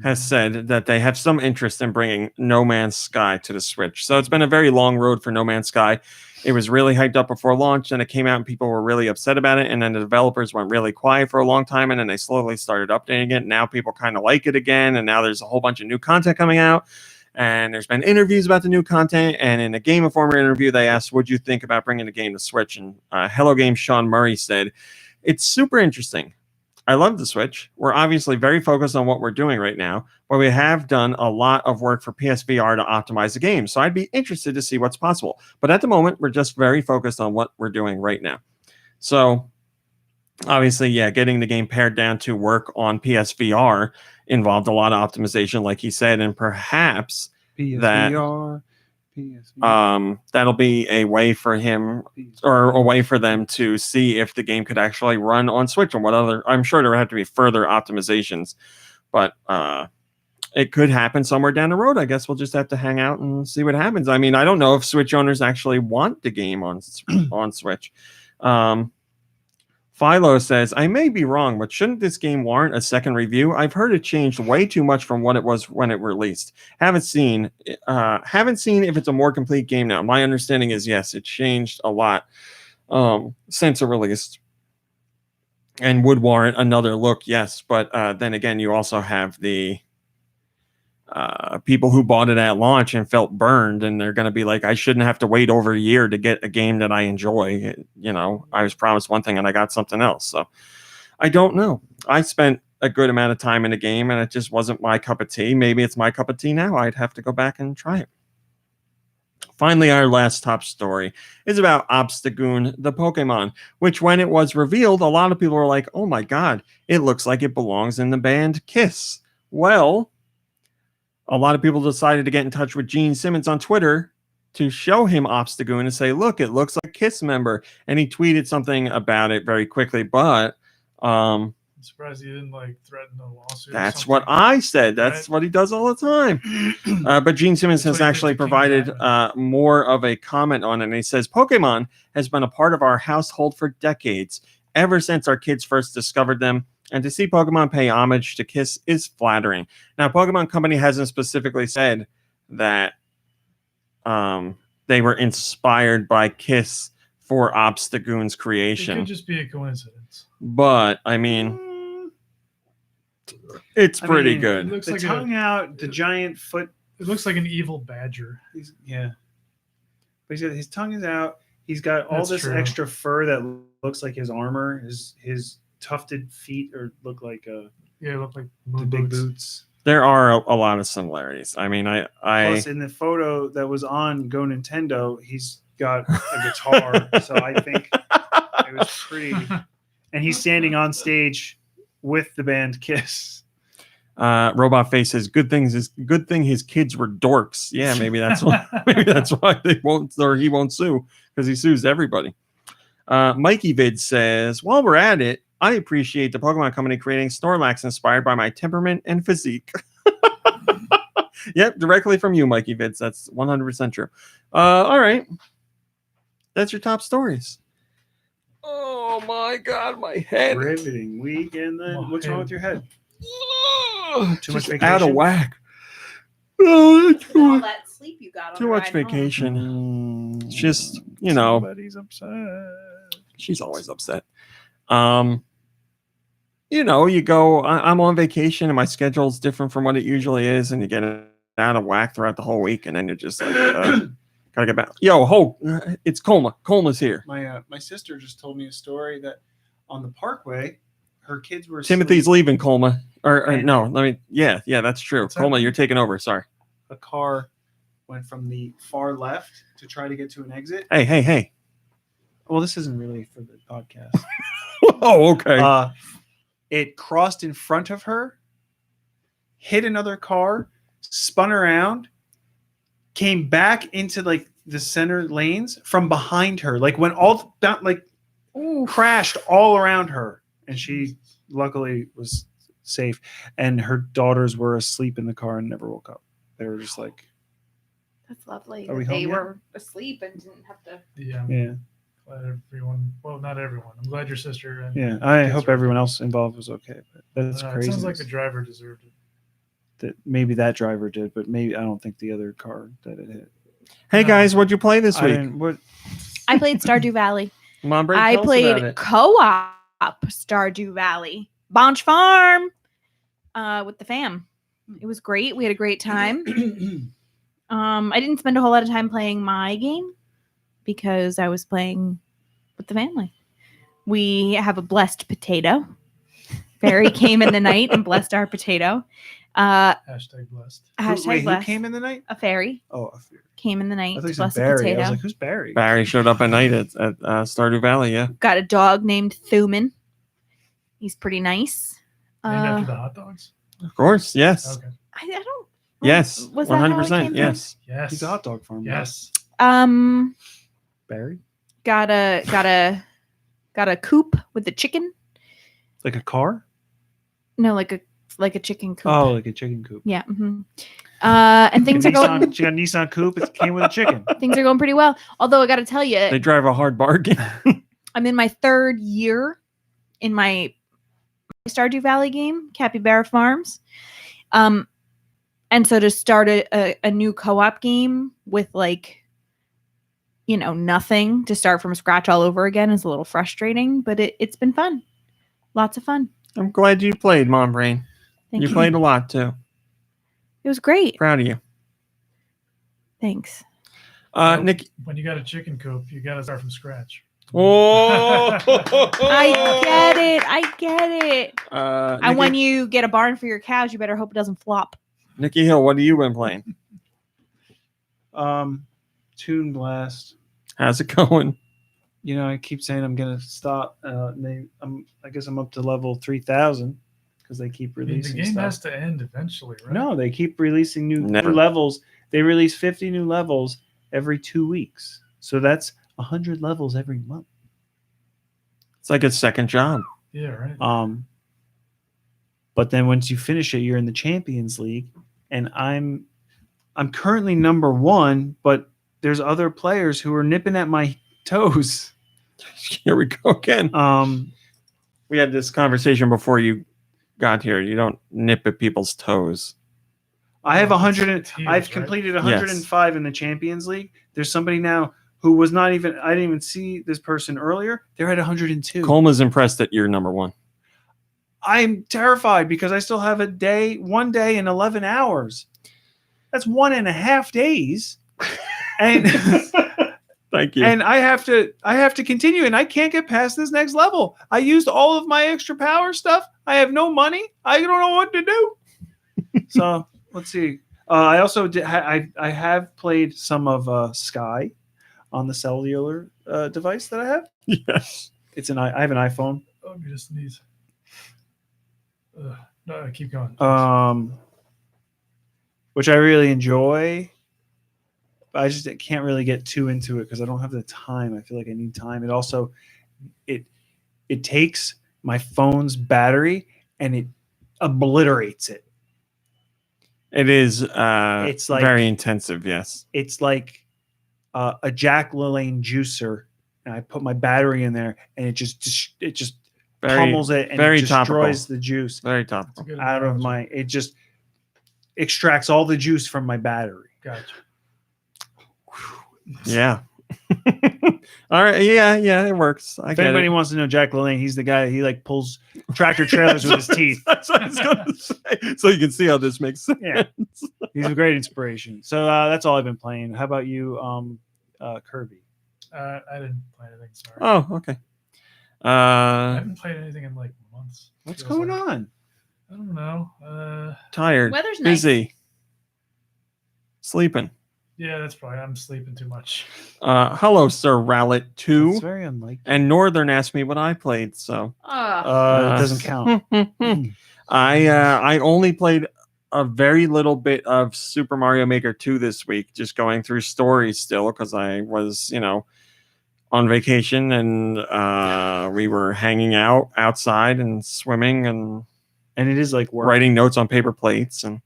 has said that they have some interest in bringing No Man's Sky to the Switch. So it's been a very long road for No Man's Sky. It was really hyped up before launch, and it came out and people were really upset about it, and then the developers went really quiet for a long time, and then they slowly started updating it. Now people kind of like it again, and now there's a whole bunch of new content coming out, and there's been interviews about the new content, and in a Game Informer interview, they asked, what'd you think about bringing the game to Switch? And Hello Games Sean Murray said, it's super interesting. I love the Switch. We're obviously very focused on what we're doing right now, but we have done a lot of work for PSVR to optimize the game. So I'd be interested to see what's possible. But at the moment, we're just very focused on what we're doing right now. So obviously, yeah, getting the game pared down to work on PSVR involved a lot of optimization, like he said, and perhaps PSVR. that'll be a way for him or a way for them to see if the game could actually run on Switch and what other. I'm sure there have to be further optimizations, but it could happen somewhere down the road. I guess we'll just have to hang out and see what happens. I mean, I don't know if Switch owners actually want the game on Switch. Philo says, I may be wrong, but shouldn't this game warrant a second review? I've heard it changed way too much from what it was when it released. Haven't seen if it's a more complete game now. My understanding is yes, it changed a lot since it released and would warrant another look, yes. But then again, you also have the people who bought it at launch and felt burned, and they're going to be like, I shouldn't have to wait over a year to get a game that I enjoy. You know, I was promised one thing and I got something else. So I don't know. I spent a good amount of time in the game and it just wasn't my cup of tea. Maybe it's my cup of tea now. I'd have to go back and try it. Finally, our last top story is about Obstagoon, the Pokemon, which when it was revealed, a lot of people were like, oh my God, it looks like it belongs in the band Kiss. Well, a lot of people decided to get in touch with Gene Simmons on Twitter to show him Obstagoon and say, look, it looks like a Kiss member. And he tweeted something about it very quickly, but I'm surprised he didn't like threaten a lawsuit. That's what I said. That's what he does all the time. But Gene Simmons has actually provided more of a comment on it. And he says, Pokemon has been a part of our household for decades, ever since our kids first discovered them. And to see Pokemon pay homage to Kiss is flattering. Now, Pokemon Company hasn't specifically said that they were inspired by Kiss for Obstagoon's creation. It could just be a coincidence. But, I mean, it's pretty good. It looks The like tongue out, the giant foot. It looks like an evil badger. Yeah. But his tongue is out. He's got all That's this true. extra fur that looks like his armor, his tufted feet look like Yeah, it looked like the moon big boots. boots. There are a lot of similarities. I mean, I Plus, in the photo that was on GoNintendo, he's got a guitar, so I think it was pretty. And he's standing on stage with the band Kiss. Robot Face says, good thing his kids were dorks. Yeah, maybe that's why. Maybe that's why they won't, or he won't sue, because he sues everybody. Mikey Vid says, while we're at it, I appreciate the Pokemon Company creating Snorlax inspired by my temperament and physique. Yep, directly from you, Mikey Vids. That's 100% true. All right. That's your top stories. Oh my God, my head. Riveting week, and then what's wrong with your head? Too much Just vacation? out of whack. Oh, All that sleep you got on too the much ride home. vacation. It's just, you know, Somebody's upset. she's always upset. You know, you go, I'm on vacation and my schedule's different from what it usually is, and you get out of whack throughout the whole week, and then you're just like, gotta get back. Yo, ho, it's Colma. Colma's here. My sister just told me a story that on the Parkway, her kids were Timothy's asleep. leaving, Colma. Or And- no, let me, yeah, that's true. What's Colma, that? you're taking over. Sorry. A car went from the far left to try to get to an exit. Hey. Well, this isn't really for the podcast. Oh, okay. It crossed in front of her, hit another car, spun around, came back into like the center lanes from behind her, like went all down, like crashed all around her, and she luckily was safe. And her daughters were asleep in the car and never woke up. They were just like, That's lovely. Are we That they home yet? were asleep and didn't have to. Yeah, yeah, glad everyone. Well, not everyone. I'm glad your sister. And yeah. I kids hope are everyone okay. else involved was okay. But that's It crazy. sounds like the driver deserved it. That maybe that driver did, but maybe I don't think the other car that it hit. Hey guys, what'd you play this I week? didn't- what? I played Stardew Valley. Come on, Brady, I tell us about played it. co-op Stardew Valley, Bonch Farm, with the fam. It was great. We had a great time. I didn't spend a whole lot of time playing my game because I was playing with the family. We have a blessed potato. Barry came in the night and blessed our potato. Hashtag blessed. Hashtag Who blessed. came in the night? A fairy Oh, I fear. came in the I night thought to you bless said a Barry. potato. I was like, who's Barry? Barry showed up at night at Stardew Valley, yeah. Got a dog named Thuman. He's pretty nice. Named after the hot dogs. Of course, yes. Okay. I don't. Yes, Was that how it 100%, came from? yes. Yes. He's a hot dog farmer. Yes. Barry? Got a coop with a chicken. Like a car? No, like a chicken coop. Oh, like a chicken coop. Yeah. And things are going She got a Nissan coupe. It came with a chicken. things are going pretty well. Although I got to tell you, They drive a hard bargain. I'm in my third year in my Stardew Valley game, Capybara Farms. And so to start a new co-op game with nothing to start from scratch all over again is a little frustrating, but it's been fun. Lots of fun. I'm glad you played, Mom Brain. Thank You you. played a lot too. It was great. Proud of you. Thanks. Nick. When you got a chicken coop, you got to start from scratch. Oh, I get it. And Nikki, when you get a barn for your cows, you better hope it doesn't flop. Nikki Hill, what have you been playing? Toon Blast. How's it going? You know, I keep saying I'm gonna stop. I guess I'm up to level 3,000 because they keep I mean, the releasing game stuff. has to end eventually, right? No, they keep releasing new Never. levels. They release 50 new levels every 2 weeks. So that's 100 levels every month. It's like a second job. Yeah, right. But then once you finish it, you're in the Champions League, and I'm currently number 1, but there's other players who are nipping at my toes. Here we go again. Um, We had this conversation before you got here. You don't nip at people's toes. I have Well, 100. it's heels, I've right? completed 105 in the Champions League. There's somebody now who was not even. I didn't even see this person earlier. They're at 102. Colma's impressed that you're number 1. I'm terrified because I still have one day and 11 hours. That's 1.5 days. And Thank you. And I have to continue, and I can't get past this next level. I used all of my extra power stuff. I have no money. I don't know what to do. So let's see. I also did. I have played some of Sky on the cellular device that I have. Yes. I have an iPhone. Oh, I'm gonna sneeze. No, keep going. Which I really enjoy. But I just can't really get too into it because I don't have the time. I feel like I need time. It also it takes my phone's battery and it obliterates it. It is It's like very intensive, yes. It's like a Jack LaLanne juicer, and I put my battery in there, and it just Very, pummels it and very it destroys topical. the juice Very That's a topical. good out of analogy. it just extracts all the juice from my battery. Gotcha. Yeah. All right. Yeah, it works. I If get anybody it. wants to know Jack LaLanne, he's the guy he like pulls tractor trailers with his teeth. That's what I was going to say. So you can see how this makes sense. Yeah. He's a great inspiration. So that's all I've been playing. How about you, Kirby? I didn't play anything. Sorry. Oh, okay. I haven't played anything in like months. What's Feels going like. on? I don't know. Tired. Weather's nice. Busy. Sleeping. Yeah, that's probably. I'm sleeping too much. Hello, Sir Rowlet It's 2. very unlikely. And Northern asked me what I played, so Oh, It doesn't count. I only played a very little bit of Super Mario Maker 2 this week, just going through stories still because I was, on vacation and we were hanging out outside and swimming and And it is like work. writing notes on paper plates and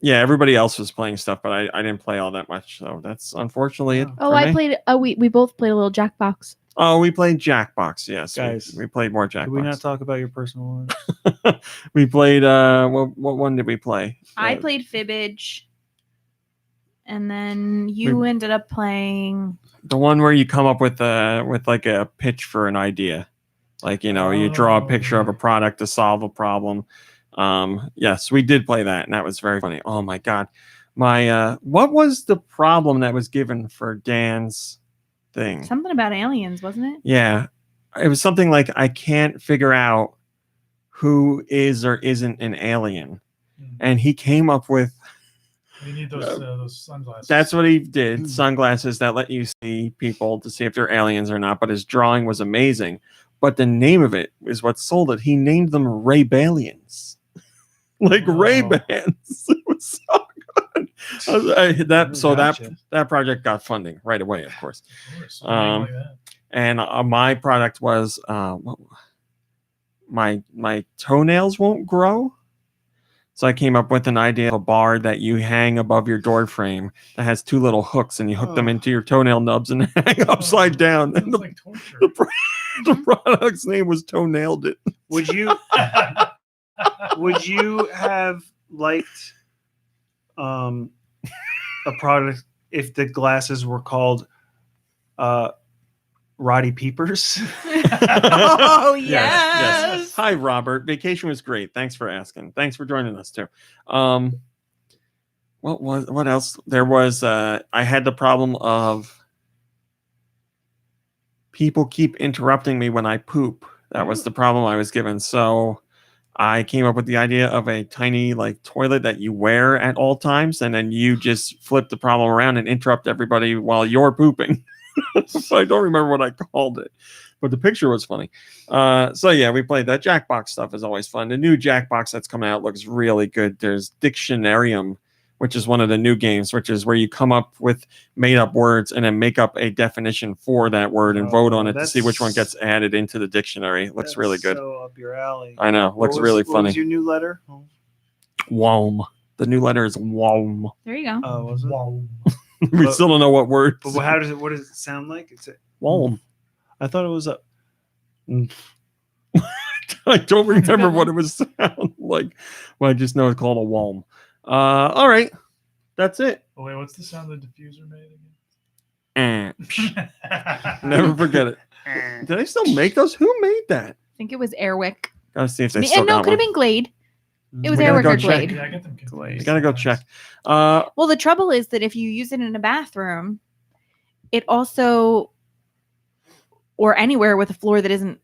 yeah, everybody else was playing stuff, but I didn't play all that much, so that's unfortunately it. oh, for I me. played. We both played a little Jackbox. Oh, we played Jackbox. Yes, Guys, we played more Jackbox. Can we not talk about your personal life? We played. What one did we play? I played Fibbage, and then you ended up playing. The one where you come up with like a pitch for an idea, like you draw a picture of a product to solve a problem. Yes, we did play that, and that was very funny. Oh my god, what was the problem that was given for Dan's thing? Something about aliens, wasn't it? Yeah, it was something like I can't figure out who is or isn't an alien, and he came up with. You need those sunglasses. That's what he did. Sunglasses that let you see people to see if they're aliens or not. But his drawing was amazing. But the name of it is what sold it. He named them Ray-Balians. Like Ray-Bans. It was so good. That project got funding right away, of course. Of course. Like that. And my product was my toenails won't grow. So I came up with an idea of a bar that you hang above your door frame that has two little hooks, and you hook them into your toenail nubs and hang upside down. And Sounds like torture. the product's name was Toenailed It. Would you have liked a product if the glasses were called Roddy Peepers? Oh yes. Yes. Hi, Robert. Vacation was great. Thanks for asking. Thanks for joining us too. What else? There was I had the problem of people keep interrupting me when I poop. That was the problem I was given. So I came up with the idea of a tiny toilet that you wear at all times, and then you just flip the problem around and interrupt everybody while you're pooping. So I don't remember what I called it, but the picture was funny. So yeah, we played that. Jackbox stuff is always fun. The new Jackbox that's coming out looks really good. There's Dictionarium, which is one of the new games, which is where you come up with made up words and then make up a definition for that word and vote on it to see which one gets added into the dictionary. It looks really good. So up your alley. I know. Looks really What funny. was your new letter? WOM. The new letter is WOM. There you go. Oh, was it? Wow. We But- still don't know what word. But how does it? What does it sound like? It's a, WOM. I thought it was a. I don't remember what it would sound like. Well, I just know it's called a WOM. All right. That's it. Oh, wait, what's the sound the diffuser made Eh. again? Never forget it. Did I still make those? Who made that? I think it was Airwick. Gotta see if they And still no, got could have one. been Glade. It was We gotta Airwick go or check. Glade. Yeah, I get them confused. You gotta go check. Well, the trouble is that if you use it in a bathroom, it also, or anywhere with a floor that isn't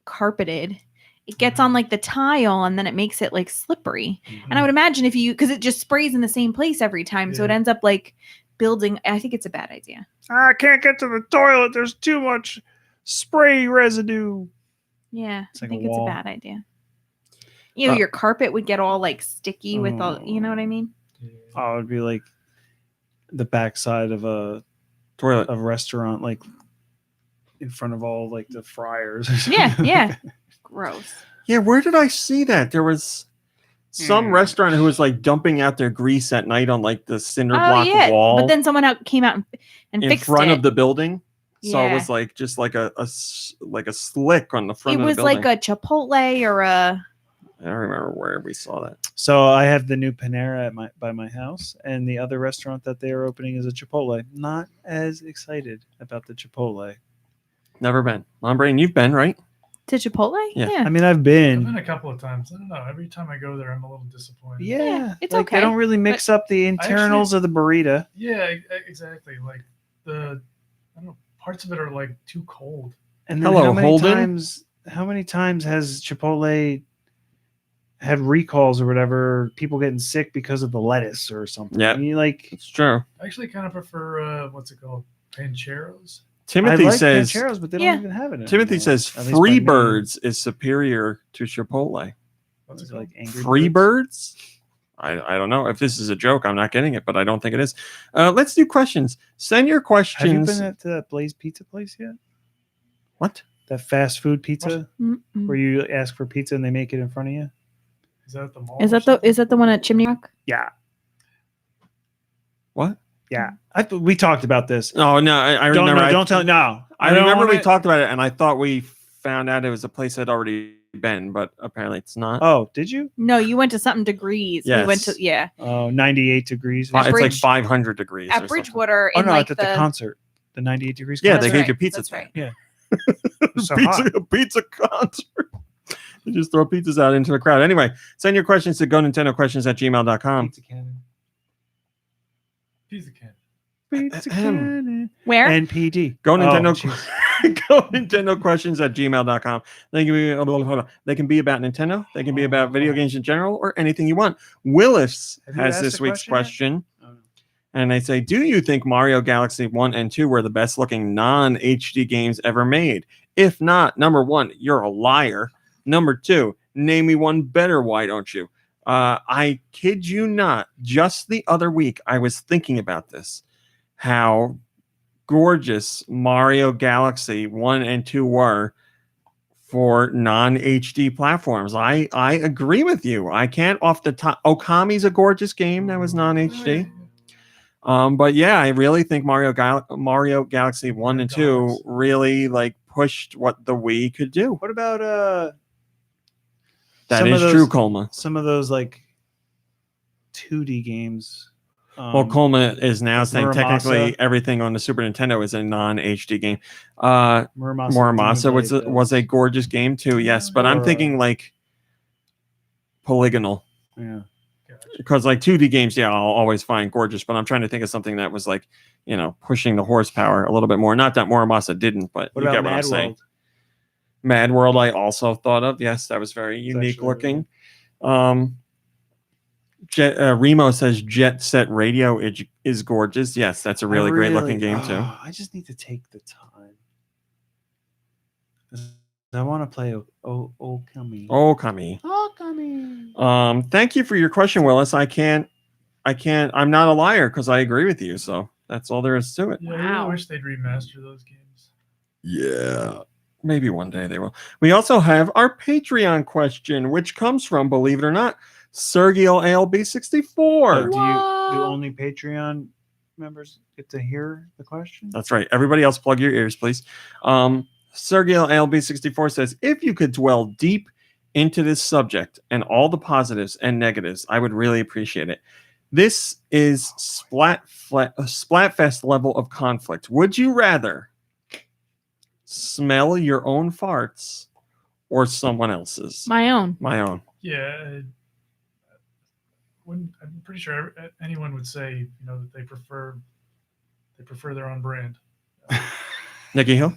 carpeted, it gets on like the tile and then it makes it like slippery. And I would imagine if you, because it just sprays in the same place every time, so it Yeah. ends up like building. I think it's a bad idea. I can't get to the toilet. There's too much spray residue. Yeah, It's I like a think it's a wall. bad idea. You know, your carpet would get all like sticky with all, you know what I mean? Oh, it would be like the backside of a Toilet. restaurant, like in front of all like the fryers. Or Yeah, something. yeah. Gross. Yeah, where did I see that? There was some restaurant who was like dumping out their grease at night on like the cinder block wall but then someone came out and in fixed front it. of the building. So it Yeah. was like just like a slick on the front It of the was building. like a Chipotle or a. I don't remember where we saw that. So I have the new Panera at by my house, and the other restaurant that they are opening is a Chipotle. Not as excited about the Chipotle. Never been. Lambrain, you've been, right? To Chipotle? Yeah. I mean, I've I've been. been a couple of times. I don't know. Every time I go there, I'm a little disappointed. Yeah, it's like, okay, They don't really mix up the internals of the burrito. Yeah, exactly. Like I don't know, parts of it are like too cold. And then Hello, how many Holden. times? How many times has Chipotle had recalls or whatever? People getting sick because of the lettuce or something. Yeah. I mean, like It's true. I actually kind of prefer what's it called, pancheros. Timothy I like says Pancheros, but they Yeah. don't even have it. Timothy anymore, says at least by me. Freebirds is superior to Chipotle. What's Is it it called? like Angry Freebirds? Birds? I don't know. If this is a joke, I'm not getting it, but I don't think it is. Let's do questions. Send your Have you questions. been to that Blaze Pizza place yet? What? That fast food pizza Mm-mm. where you ask for pizza and they make it in front of you? Is that at the mall? Is or that the one at Chimney Rock? Yeah. What? Yeah. We talked about this. Oh no, I Don't remember. don't tell. No, I don't remember we wanna- talked about it, and I thought we found out it was a place that had already been, but apparently it's not. Oh, did you? No, you went to something degrees. We went to Yes. Oh, 98 degrees. It's like Bridge- 500 degrees. or at something. Bridgewater Oh in no, like at the concert. The 98 degrees. Yeah, concert. they That's gave right. you pizza. That's right. Yeah. It's so hot. A pizza concert. You just throw pizzas out into the crowd. Anyway, send your questions to GoNintendoQuestions@gmail.com. Pizza cannon. Pizza can. Pizza cannon. Where? NPD. Go Oh, Nintendo. jeez. Go Nintendo questions at gmail.com. They can be they can be about Nintendo, they can be about video games in general, or anything you want. Willis Have you has asked this a week's question yet? question, Oh, no. and they say, do you think Mario Galaxy 1 and 2 were the best looking non-HD games ever made? If not, number one, you're a liar. Number two, name me one better, why don't you? I kid you not, just the other week I was thinking about this, how gorgeous Mario Galaxy 1 and 2 were for non-HD platforms. I agree with you. I can't off the top. Okami's a gorgeous game that was non-HD. But yeah, I really think Mario Galaxy 1 and 2 really like pushed what the Wii could do. What about That some is of true, those- Colma. some of those like 2D games? Well, Colma is now like saying Muramasa. technically everything on the Super Nintendo is a non-HD game. Muramasa was a gorgeous game too, yes, but I'm Or, thinking like polygonal, yeah. because like 2D games, yeah, I'll always find gorgeous, but I'm trying to think of something that was like, pushing the horsepower a little bit more. Not that Muramasa didn't, but What you about get what I'm Mad saying. World? Mad World, I also thought of. Yes, that was very It's unique actually looking. Remo says Jet Set Radio is gorgeous. Yes, that's a really great looking game too. I just need to take the time. 'Cause I want to play Okami. Okami. Okami. Thank you for your question, Willis. I'm not a liar because I agree with you. So that's all there is to it. Yeah, I really Wow. wish they'd remaster those games. Yeah. Maybe one day they will. We also have our Patreon question, which comes from, believe it or not, Sergio ALB64. Oh, do What? only Patreon members get to hear the question? That's right. Everybody else, plug your ears, please. Sergio ALB64 says, if you could dwell deep into this subject and all the positives and negatives, I would really appreciate it. This is Splatfest level of conflict. Would you rather smell your own farts or someone else's? My own. My own. Yeah. I'm pretty sure anyone would say, that they prefer They prefer their own brand. Nikki Hill?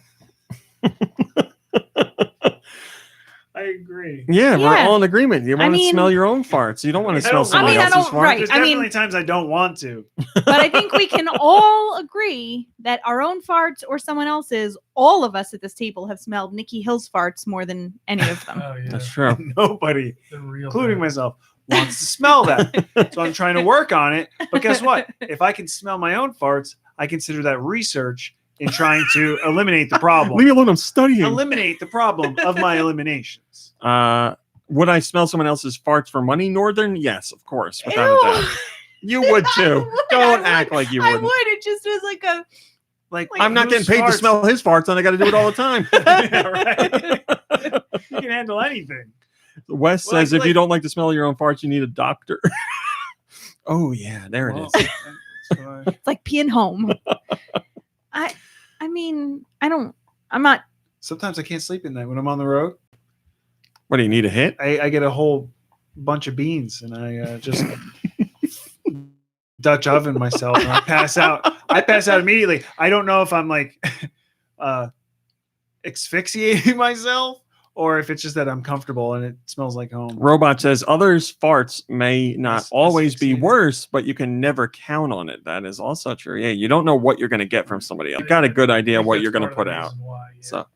I agree. Yeah, we're Yeah. all in agreement. You I want to mean- smell your own farts. You don't want to I smell don't- someone I else's don't- farts. right. There's I mean- definitely times I don't want to. But I think we can all agree that our own farts or someone else's, all of us at this table have smelled Nikki Hill's farts more than any of them. Oh yeah, That's true. Nobody, they're real. including bad. myself, wants to smell that. So I'm trying to work on it. But guess what? If I can smell my own farts, I consider that research in trying to eliminate the problem. Leave me alone. I'm studying. Eliminate the problem of my eliminations. Would I smell someone else's farts for money, Northern? Yes, of course, without a Ew. doubt. You would I too. would, Don't I act would, like you I wouldn't. would. It just was like a. Like I'm not getting whose paid to farts- smell his farts, and I got to do it all the time. Yeah, right. You can handle anything. Wes Well, says I if you like- don't like to smell your own farts, you need a doctor. Oh yeah, there it Well, is. that's why- It's like peeing home. I mean, I'm not. Sometimes I can't sleep at night when I'm on the road. What do you need a hit? I get a whole bunch of beans and I just Dutch oven myself and I pass out. I pass out immediately. I don't know if I'm like asphyxiating myself or if it's just that I'm comfortable and it smells like home. Robot says others' farts may not always be asphyxiated. worse, but you can never count on it. That is also true. Yeah, you don't know what you're going to get from somebody else. You got a good I idea think what that's you're going to part of put the out. reason why, yeah. So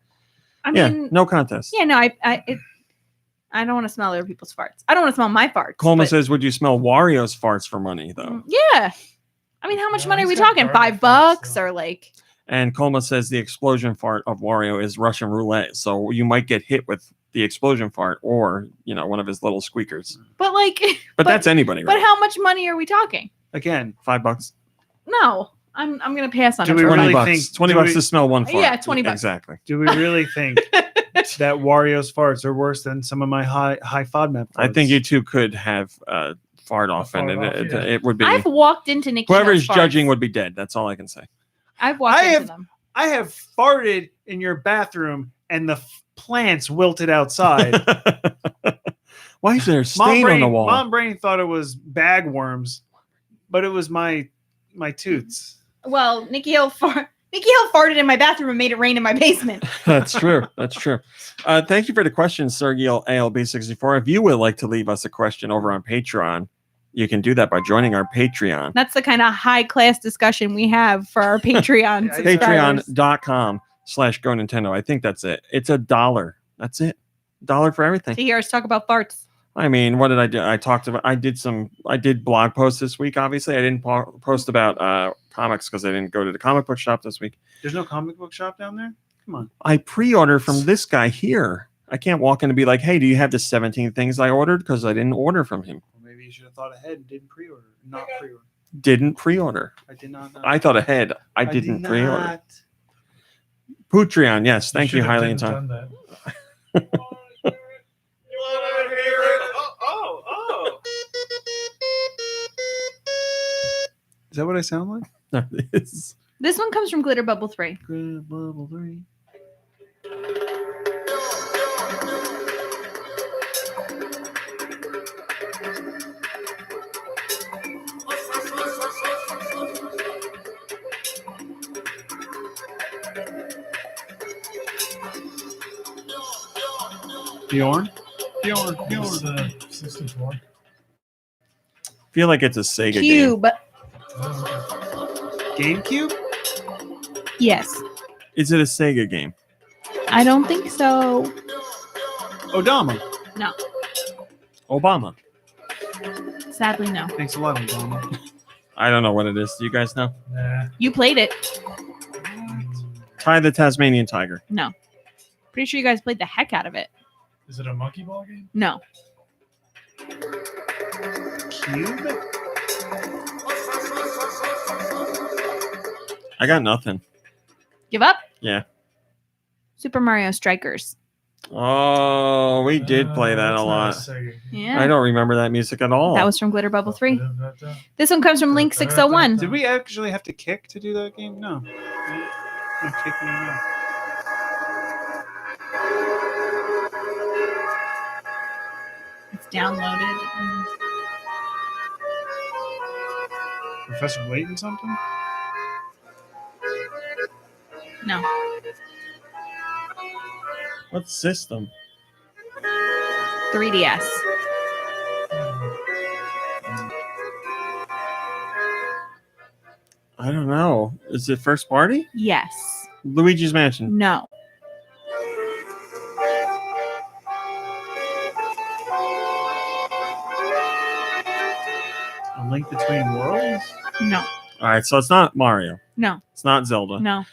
I yeah, mean, no contest. yeah, no, I don't want to smell other people's farts. I don't want to smell my farts. Coleman but- says, "Would you smell Wario's farts for money, though?" Yeah. I mean, how much No, money are he's we got talking? garbage $5 farts, though. or like? And Coleman says the explosion fart of Wario is Russian roulette, so you might get hit with the explosion fart or one of his little squeakers. But like, But that's anybody. but Right? how much money are we talking? Again, $5. No, I'm gonna pass on Do it. we for really money. $20. think- $20 do we- to smell one fart. Yeah, $20. Exactly. do we really think that Wario's farts are worse than some of my high FODMAP farts? I think you two could have fart off, fart and off, yeah. it would be I've walked into Nikki. whoever's Hill's farts. judging would be dead. That's all I can say. I've walked I into have- them. I have farted in your bathroom and the plants wilted outside. Why is there a stain on the wall? Mom brain thought it was bagworms, but it was my toots. Well, Nikki Hill farted in my bathroom and made it rain in my basement. That's true. That's true. Thank you for the question, Sergio ALB64. If you would like to leave us a question over on Patreon, you can do that by joining our Patreon. That's the kind of high class discussion we have for our Patreon Yeah, subscribers. Patreon.com/GoNintendo. I think that's it. It's $1. That's it. $1 for everything. To hear us talk about farts. I mean, what did I do? I did blog posts this week. Obviously, I didn't post about comics because I didn't go to the comic book shop this week. There's no comic book shop down there? Come on. I pre-order from this guy here. I can't walk in and be like, "Hey, do you have the 17 things I ordered?" Because I didn't order from him. Well, maybe you should have thought ahead and didn't pre-order. Not pre-order. Didn't pre-order. I did not know. I thought ahead. I did didn't pre-order. not. Patreon, yes. Thank you, should have highly in done time. that. You want to hear it? Oh. Is that what I sound like? No, it's- This one comes from Glitter Bubble 3. Good bubble 3. Bjorn? It's 64. feel like it's a Sega game. Cube. GameCube? Yes. Is it a Sega game? I don't think so. Odama. No. Obama. Sadly, no. Thanks a lot, Odama. I don't know what it is. Do you guys know? Nah. You played it. Ty the Tasmanian Tiger. No. Pretty sure you guys played the heck out of it. Is it a monkey ball game? No. Cube? I got nothing. Give up? Yeah. Super Mario Strikers. Oh, we did play that that's a not lot. Sega game. Yeah. I don't remember that music at all. That was from Glitter Bubble 3. Da-da-da-da. This one comes from Link 601. Did we actually have to kick to do that game? No. No kicking, no. It's downloaded. Professor Layton something? No. What system? 3DS. I don't know. Is it first party? Yes. Luigi's Mansion. No. A Link Between Worlds? No. All right, so it's not Mario. No. It's not Zelda. No.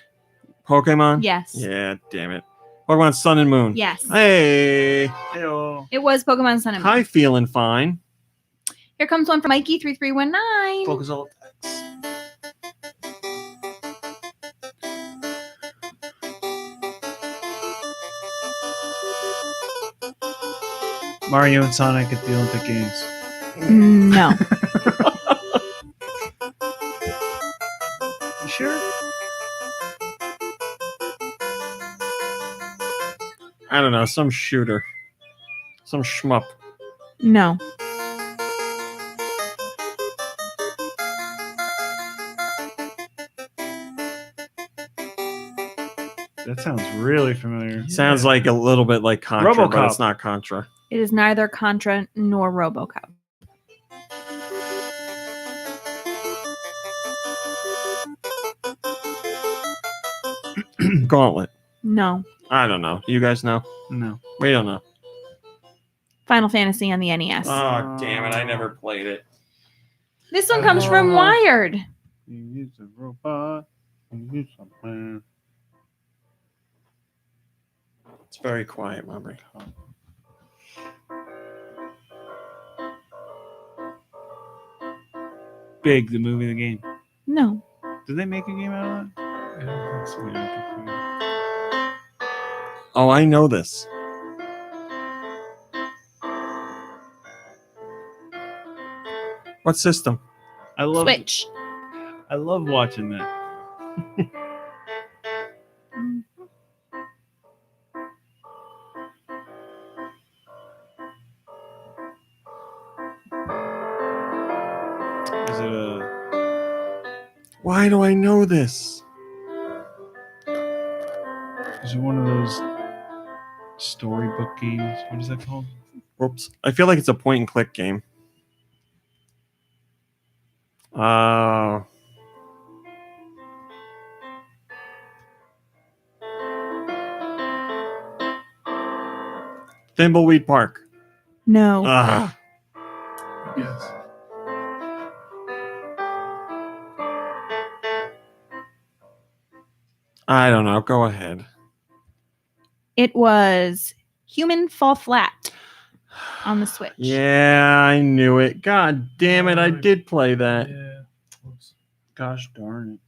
Pokemon? Yes. Yeah, damn it. Pokemon Sun and Moon. Yes. Hey. Heyo. It was Pokemon Sun and Moon. Hi, feeling fine. Here comes one from Mikey3319. Focus all attacks. Mario and Sonic at the Olympic Games. No. You sure? I don't know, some shooter. Some shmup. No. That sounds really familiar. Sounds like a little bit like Contra, but RoboCop. it's not Contra. It is neither Contra nor RoboCop. Gauntlet. No. I don't know. You guys know? No. We don't know. Final Fantasy on the NES. Oh, damn it. I never played it. This one comes from Wired. He's a robot. He's a man. It's very quiet, Mummy. Big, the movie, the game. No. Did they make a game out of that? I don't think so. We don't think so. Oh, I know this. What system? I love Switch. I love watching that. Is it a Why do I know this? is it one of those storybook games? What is that called? Whoops. I feel like it's a point and click game. Thimbleweed Park. No. Ah, Yes. I don't know. Go ahead. It was Human Fall Flat on the Switch. Yeah, I knew it. God damn it. I did play that. Yeah. Whoops. Gosh darn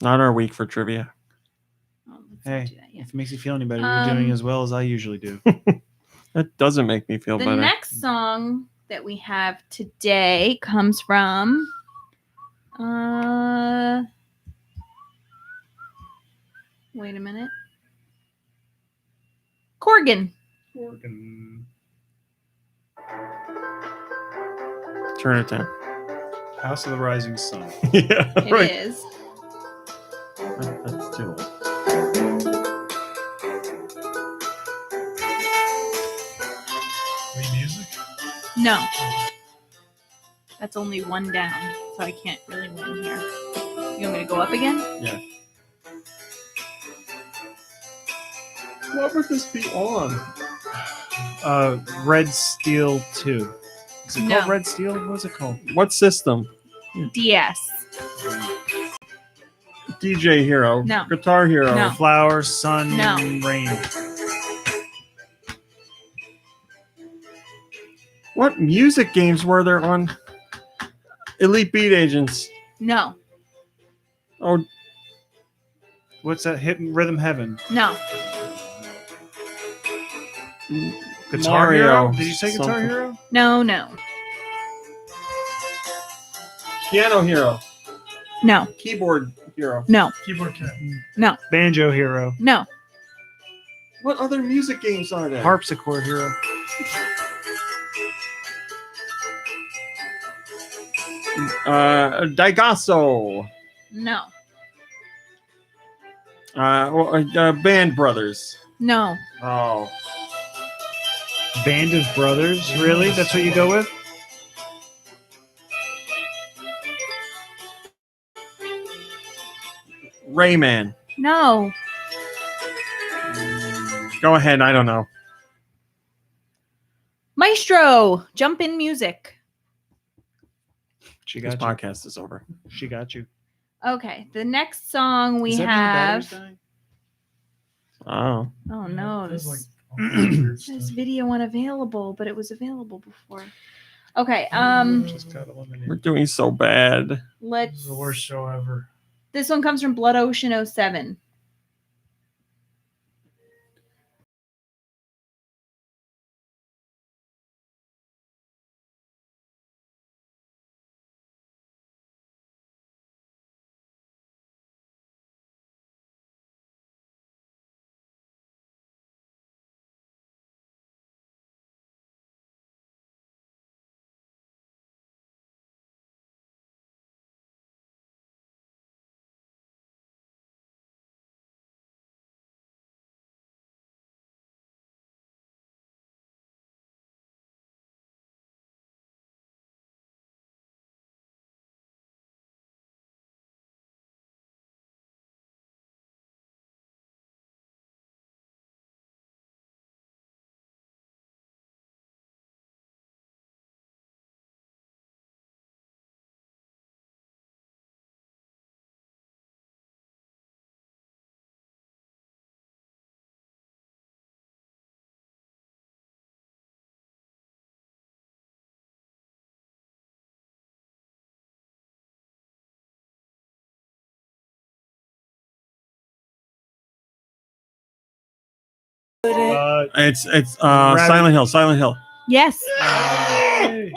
Not our week for trivia. Oh, let's it. not Hey, do that yet. if it makes you feel any better, you're doing as well as I usually do. That doesn't make me feel The better. next song that we have today comes from wait a minute. Corgan. Turn it down. House of the Rising Sun. Yeah, It right. is. That's too old. Wii music? No. That's only one down, so I can't really win here. You want me to go up again? Yeah. What would this be on? Red Steel 2. Is it No. called Red Steel? What's it called? What system? DS. DJ Hero. No. Guitar Hero. No. Flower, Sun, No. Rain. What music games were there on Elite Beat Agents? No. Oh, What's that? Rhythm Heaven. No. Guitar Mario Hero? Did you say Guitar something. Hero? No, no. Piano Hero. No. Keyboard Hero. No. Keyboard cat. No. Banjo Hero. No. What other music games are there? Harpsichord Hero. Daigasso. No. Band Brothers. No. Oh. Band of Brothers? Really? That's what you go with? Rayman. No. Go ahead. I don't know. Maestro. Jump in music. She This got podcast is over. you. She got you. Okay. The next song we Does that mean the battery's have. dying? Oh. Oh no. There's This, all kinds of weird this stuff. video unavailable, but it was available before. Okay. Just got eliminated. We're doing so bad. This Let's. is the worst show ever. This one comes from Blood Ocean 07. It's Rabbit. Silent Hill. Silent Hill. Yes. Hey.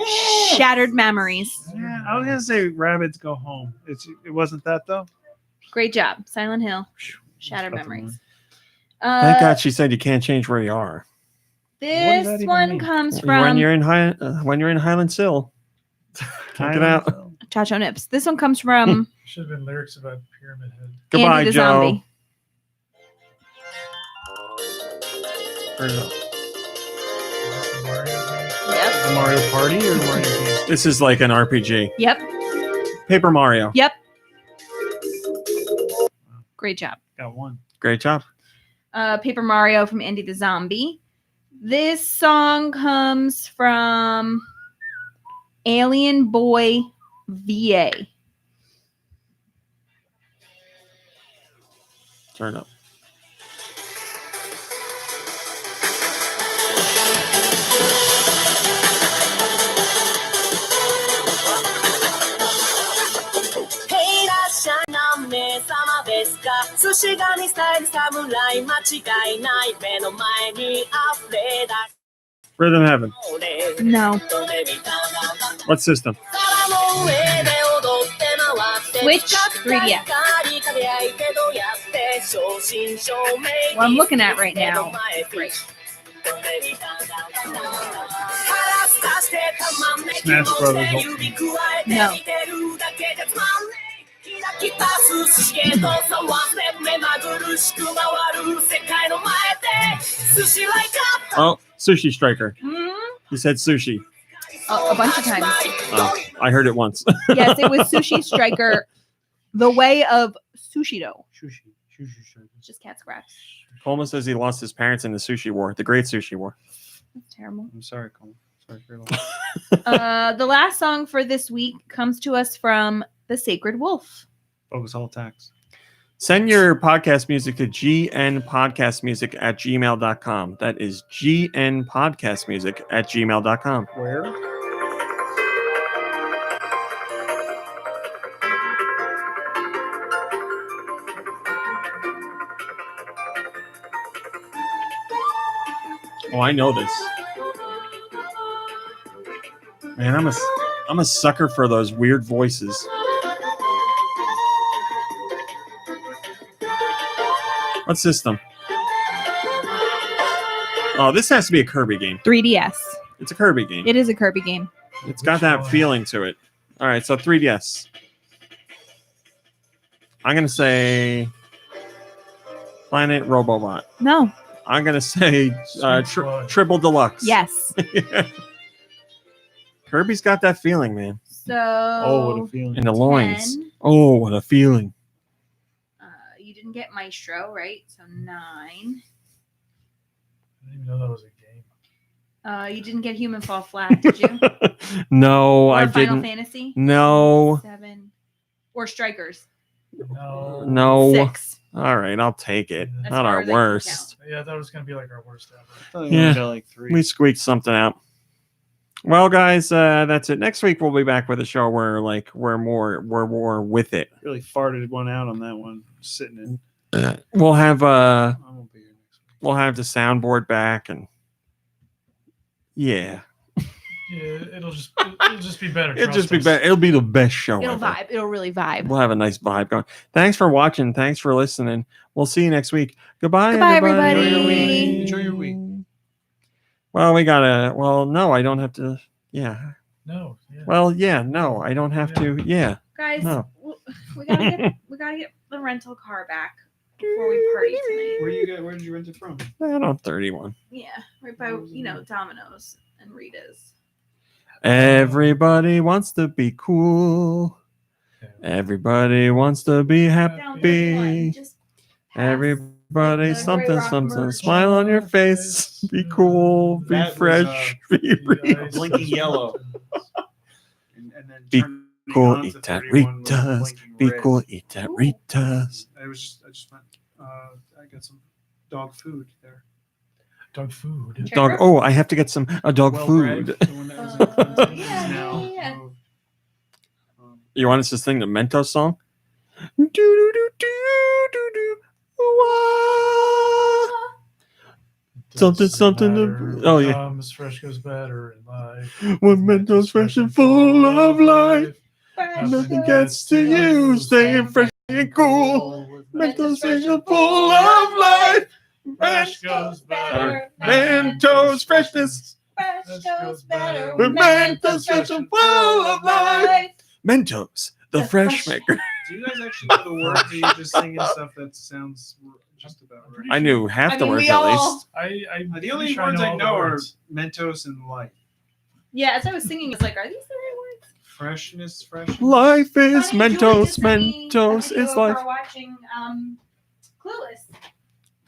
Shattered Memories. Yeah, I was gonna say rabbits go home. It wasn't that though. Great job. Silent Hill. Shattered Got the Memories. Thank God she said you can't change where you are. What does that This even one mean? comes When from you're in Highland Sill. Check it out. Chacho Nips. This one comes from Should have been lyrics about Pyramid Head. Goodbye, Andy the Joe. Zombie. Turn it up. Is this the Mario game? Yep. The Mario Party or the Mario game? This is like an RPG. Yep. Paper Mario. Yep. Great job. Got one. Great job. Paper Mario from Andy the Zombie. This song comes from Alien Boy VA. Turn it up. Rhythm Heaven. No. What system? Switch 3DS. What I'm looking at right now. Smash Brothers. No. Oh, Sushi Striker. Mhm. You said sushi. A bunch of times. Oh, I heard it once. Yes, it was Sushi Striker, the way of Sushido. Sushi. Just cat scraps. Coleman says he lost his parents in the sushi war, the Great Sushi War. That's terrible. I'm sorry, Colin. Sorry for your loss. The last song for this week comes to us from The Sacred Wolf. Focus all attacks. Send your podcast music to gnpodcastmusic@gmail.com. That is gnpodcastmusic@gmail.com. Where? Oh, I know this. Man, I'm a sucker for those weird voices. What system? Oh, this has to be a Kirby game. 3DS. It's a Kirby game. It is a Kirby game. It's got that feeling to it. All right, so 3DS. I'm going to say Planet Robobot. No. I'm gonna say Triple Deluxe. Yes. Kirby's got that feeling, man. So. Oh, what a feeling. In the loins. 10. Oh, what a feeling. You didn't get Maestro, right? So 9. I didn't even know that was a game. You didn't get Human Fall Flat, did you? No, Or I Final didn't. Fantasy? No. 7. Or Strikers? No. No. 6. All right, I'll take it. As Not far our as I can worst. Yeah, that was gonna be like our worst ever. I thought you Yeah. only got like 3. We squeaked something out. Well, guys, that's it. Next week we'll be back with a show where we're more with it. Really farted one out on that one. Sitting in. We'll have I won't be here next week. we'll have the soundboard back and yeah. Yeah, it'll just be better. It'll just trust be us. better. It'll be the best show It'll ever. vibe. It'll really vibe. We'll have a nice vibe going. Thanks for watching. Thanks for listening. We'll see you next week. Goodbye, Goodbye, everybody. everybody. Enjoy your week. Well, we gotta. Well, no, I don't have to. Yeah. No. Yeah. Well, yeah. No, I don't have to. Yeah. Guys, No. we gotta get the rental car back before we party tonight. Where did you rent it from? I don't 31. Yeah, right by Domino's and Rita's. Everybody wants to be cool. Everybody wants to be Down 31, happy. just past Everybody, the something, Grey Rock something. merch. Smile on your face. Be cool. Be That was, fresh. Be real. Blinking yellow. And then Be turning cool. on to Eat that 31 was Ritas. blinking Be red. cool. Eat that Ritas. I just went. I got some dog food there. Dog food. Dog. Oh, I have to get some dog Well-bred, food. the one that was in Clinton is yeah, now yeah. moved. You want us to sing the Mentos song? Do do do do do do. Wah. Something, Doesn't something to- matter. oh, yeah. Comes fresh goes better in life. When Mentos fresh and full of life. Fresh Nothing goes gets to you, staying fresh and cool. Mentos fresh and full of life. Fresh goes better. Mentos freshness. Fresh goes better. With Mentos fresh and full of life. Mentos, the fresh maker. Do you guys actually know the words? Or you just singing stuff that sounds just about right? I knew half I the mean, words we at all- least. The only words I know are Mentos and life. Yeah, as I was singing, it's like, are these the right words? Freshness, fresh. Life is Funny, Julie Mentos. just sent me a Mentos video is of life. her watching Clueless.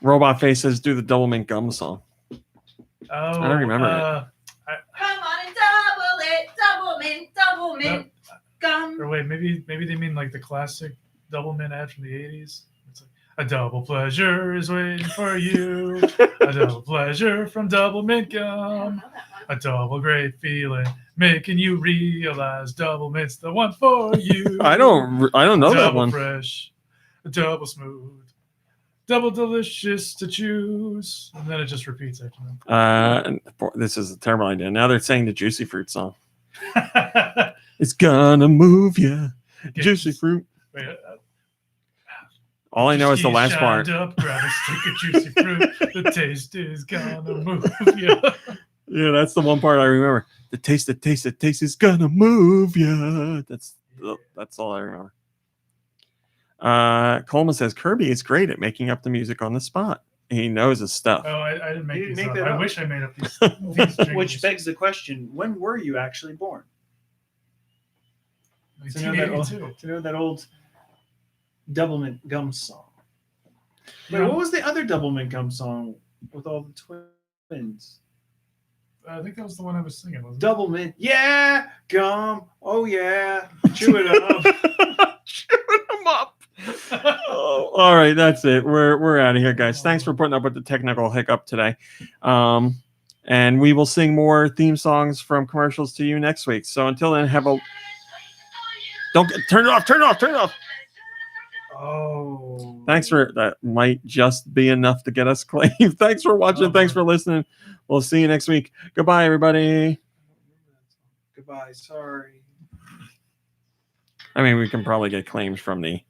Robot Face says, do the Double Mint Gum song. Oh, I don't remember Come on and double mint gum. Or wait, maybe they mean like the classic double mint ad from the 80s. It's like a double pleasure is waiting for you. A double pleasure from Double Mint I don't Gum. know that one. A double great feeling, making you realize Double Mint's the one for you. I don't know that Double one. fresh, double smooth, double delicious to choose, and then it just repeats after This is a terrible idea. Now they're saying the Juicy Fruit song. that. It's gonna move ya, Juicy Fruit. Wait, All I know is the Ski last shined part. Up, grab a stick of juicy fruit. The taste is gonna move you. Yeah, that's the one part I remember. The taste is gonna move ya. That's all I remember. Coleman says Kirby is great at making up the music on the spot. He knows his stuff. Oh, I didn't make You these didn't up. make that I up. wish I made up these jingles. Which begs the question: when were you actually born? To know that 1982. to know that old Double Mint Gum song. Wait, Yeah. what was the other Double Mint Gum song with all the twins? I think that was the one I was singing. Wasn't it? Double Mint, yeah, gum, oh yeah, chew it up. Chewing them up. Oh, all right, that's it. We're out of here, guys. Thanks for putting up with the technical hiccup today. And we will sing more theme songs from commercials to you next week. So until then, turn it off. Oh, Thanks for that. Might just be enough to get us claimed. Thanks for watching. Oh, Thanks boy. for listening. We'll see you next week. Goodbye, everybody. Goodbye. Sorry. I mean, we can probably get claims from the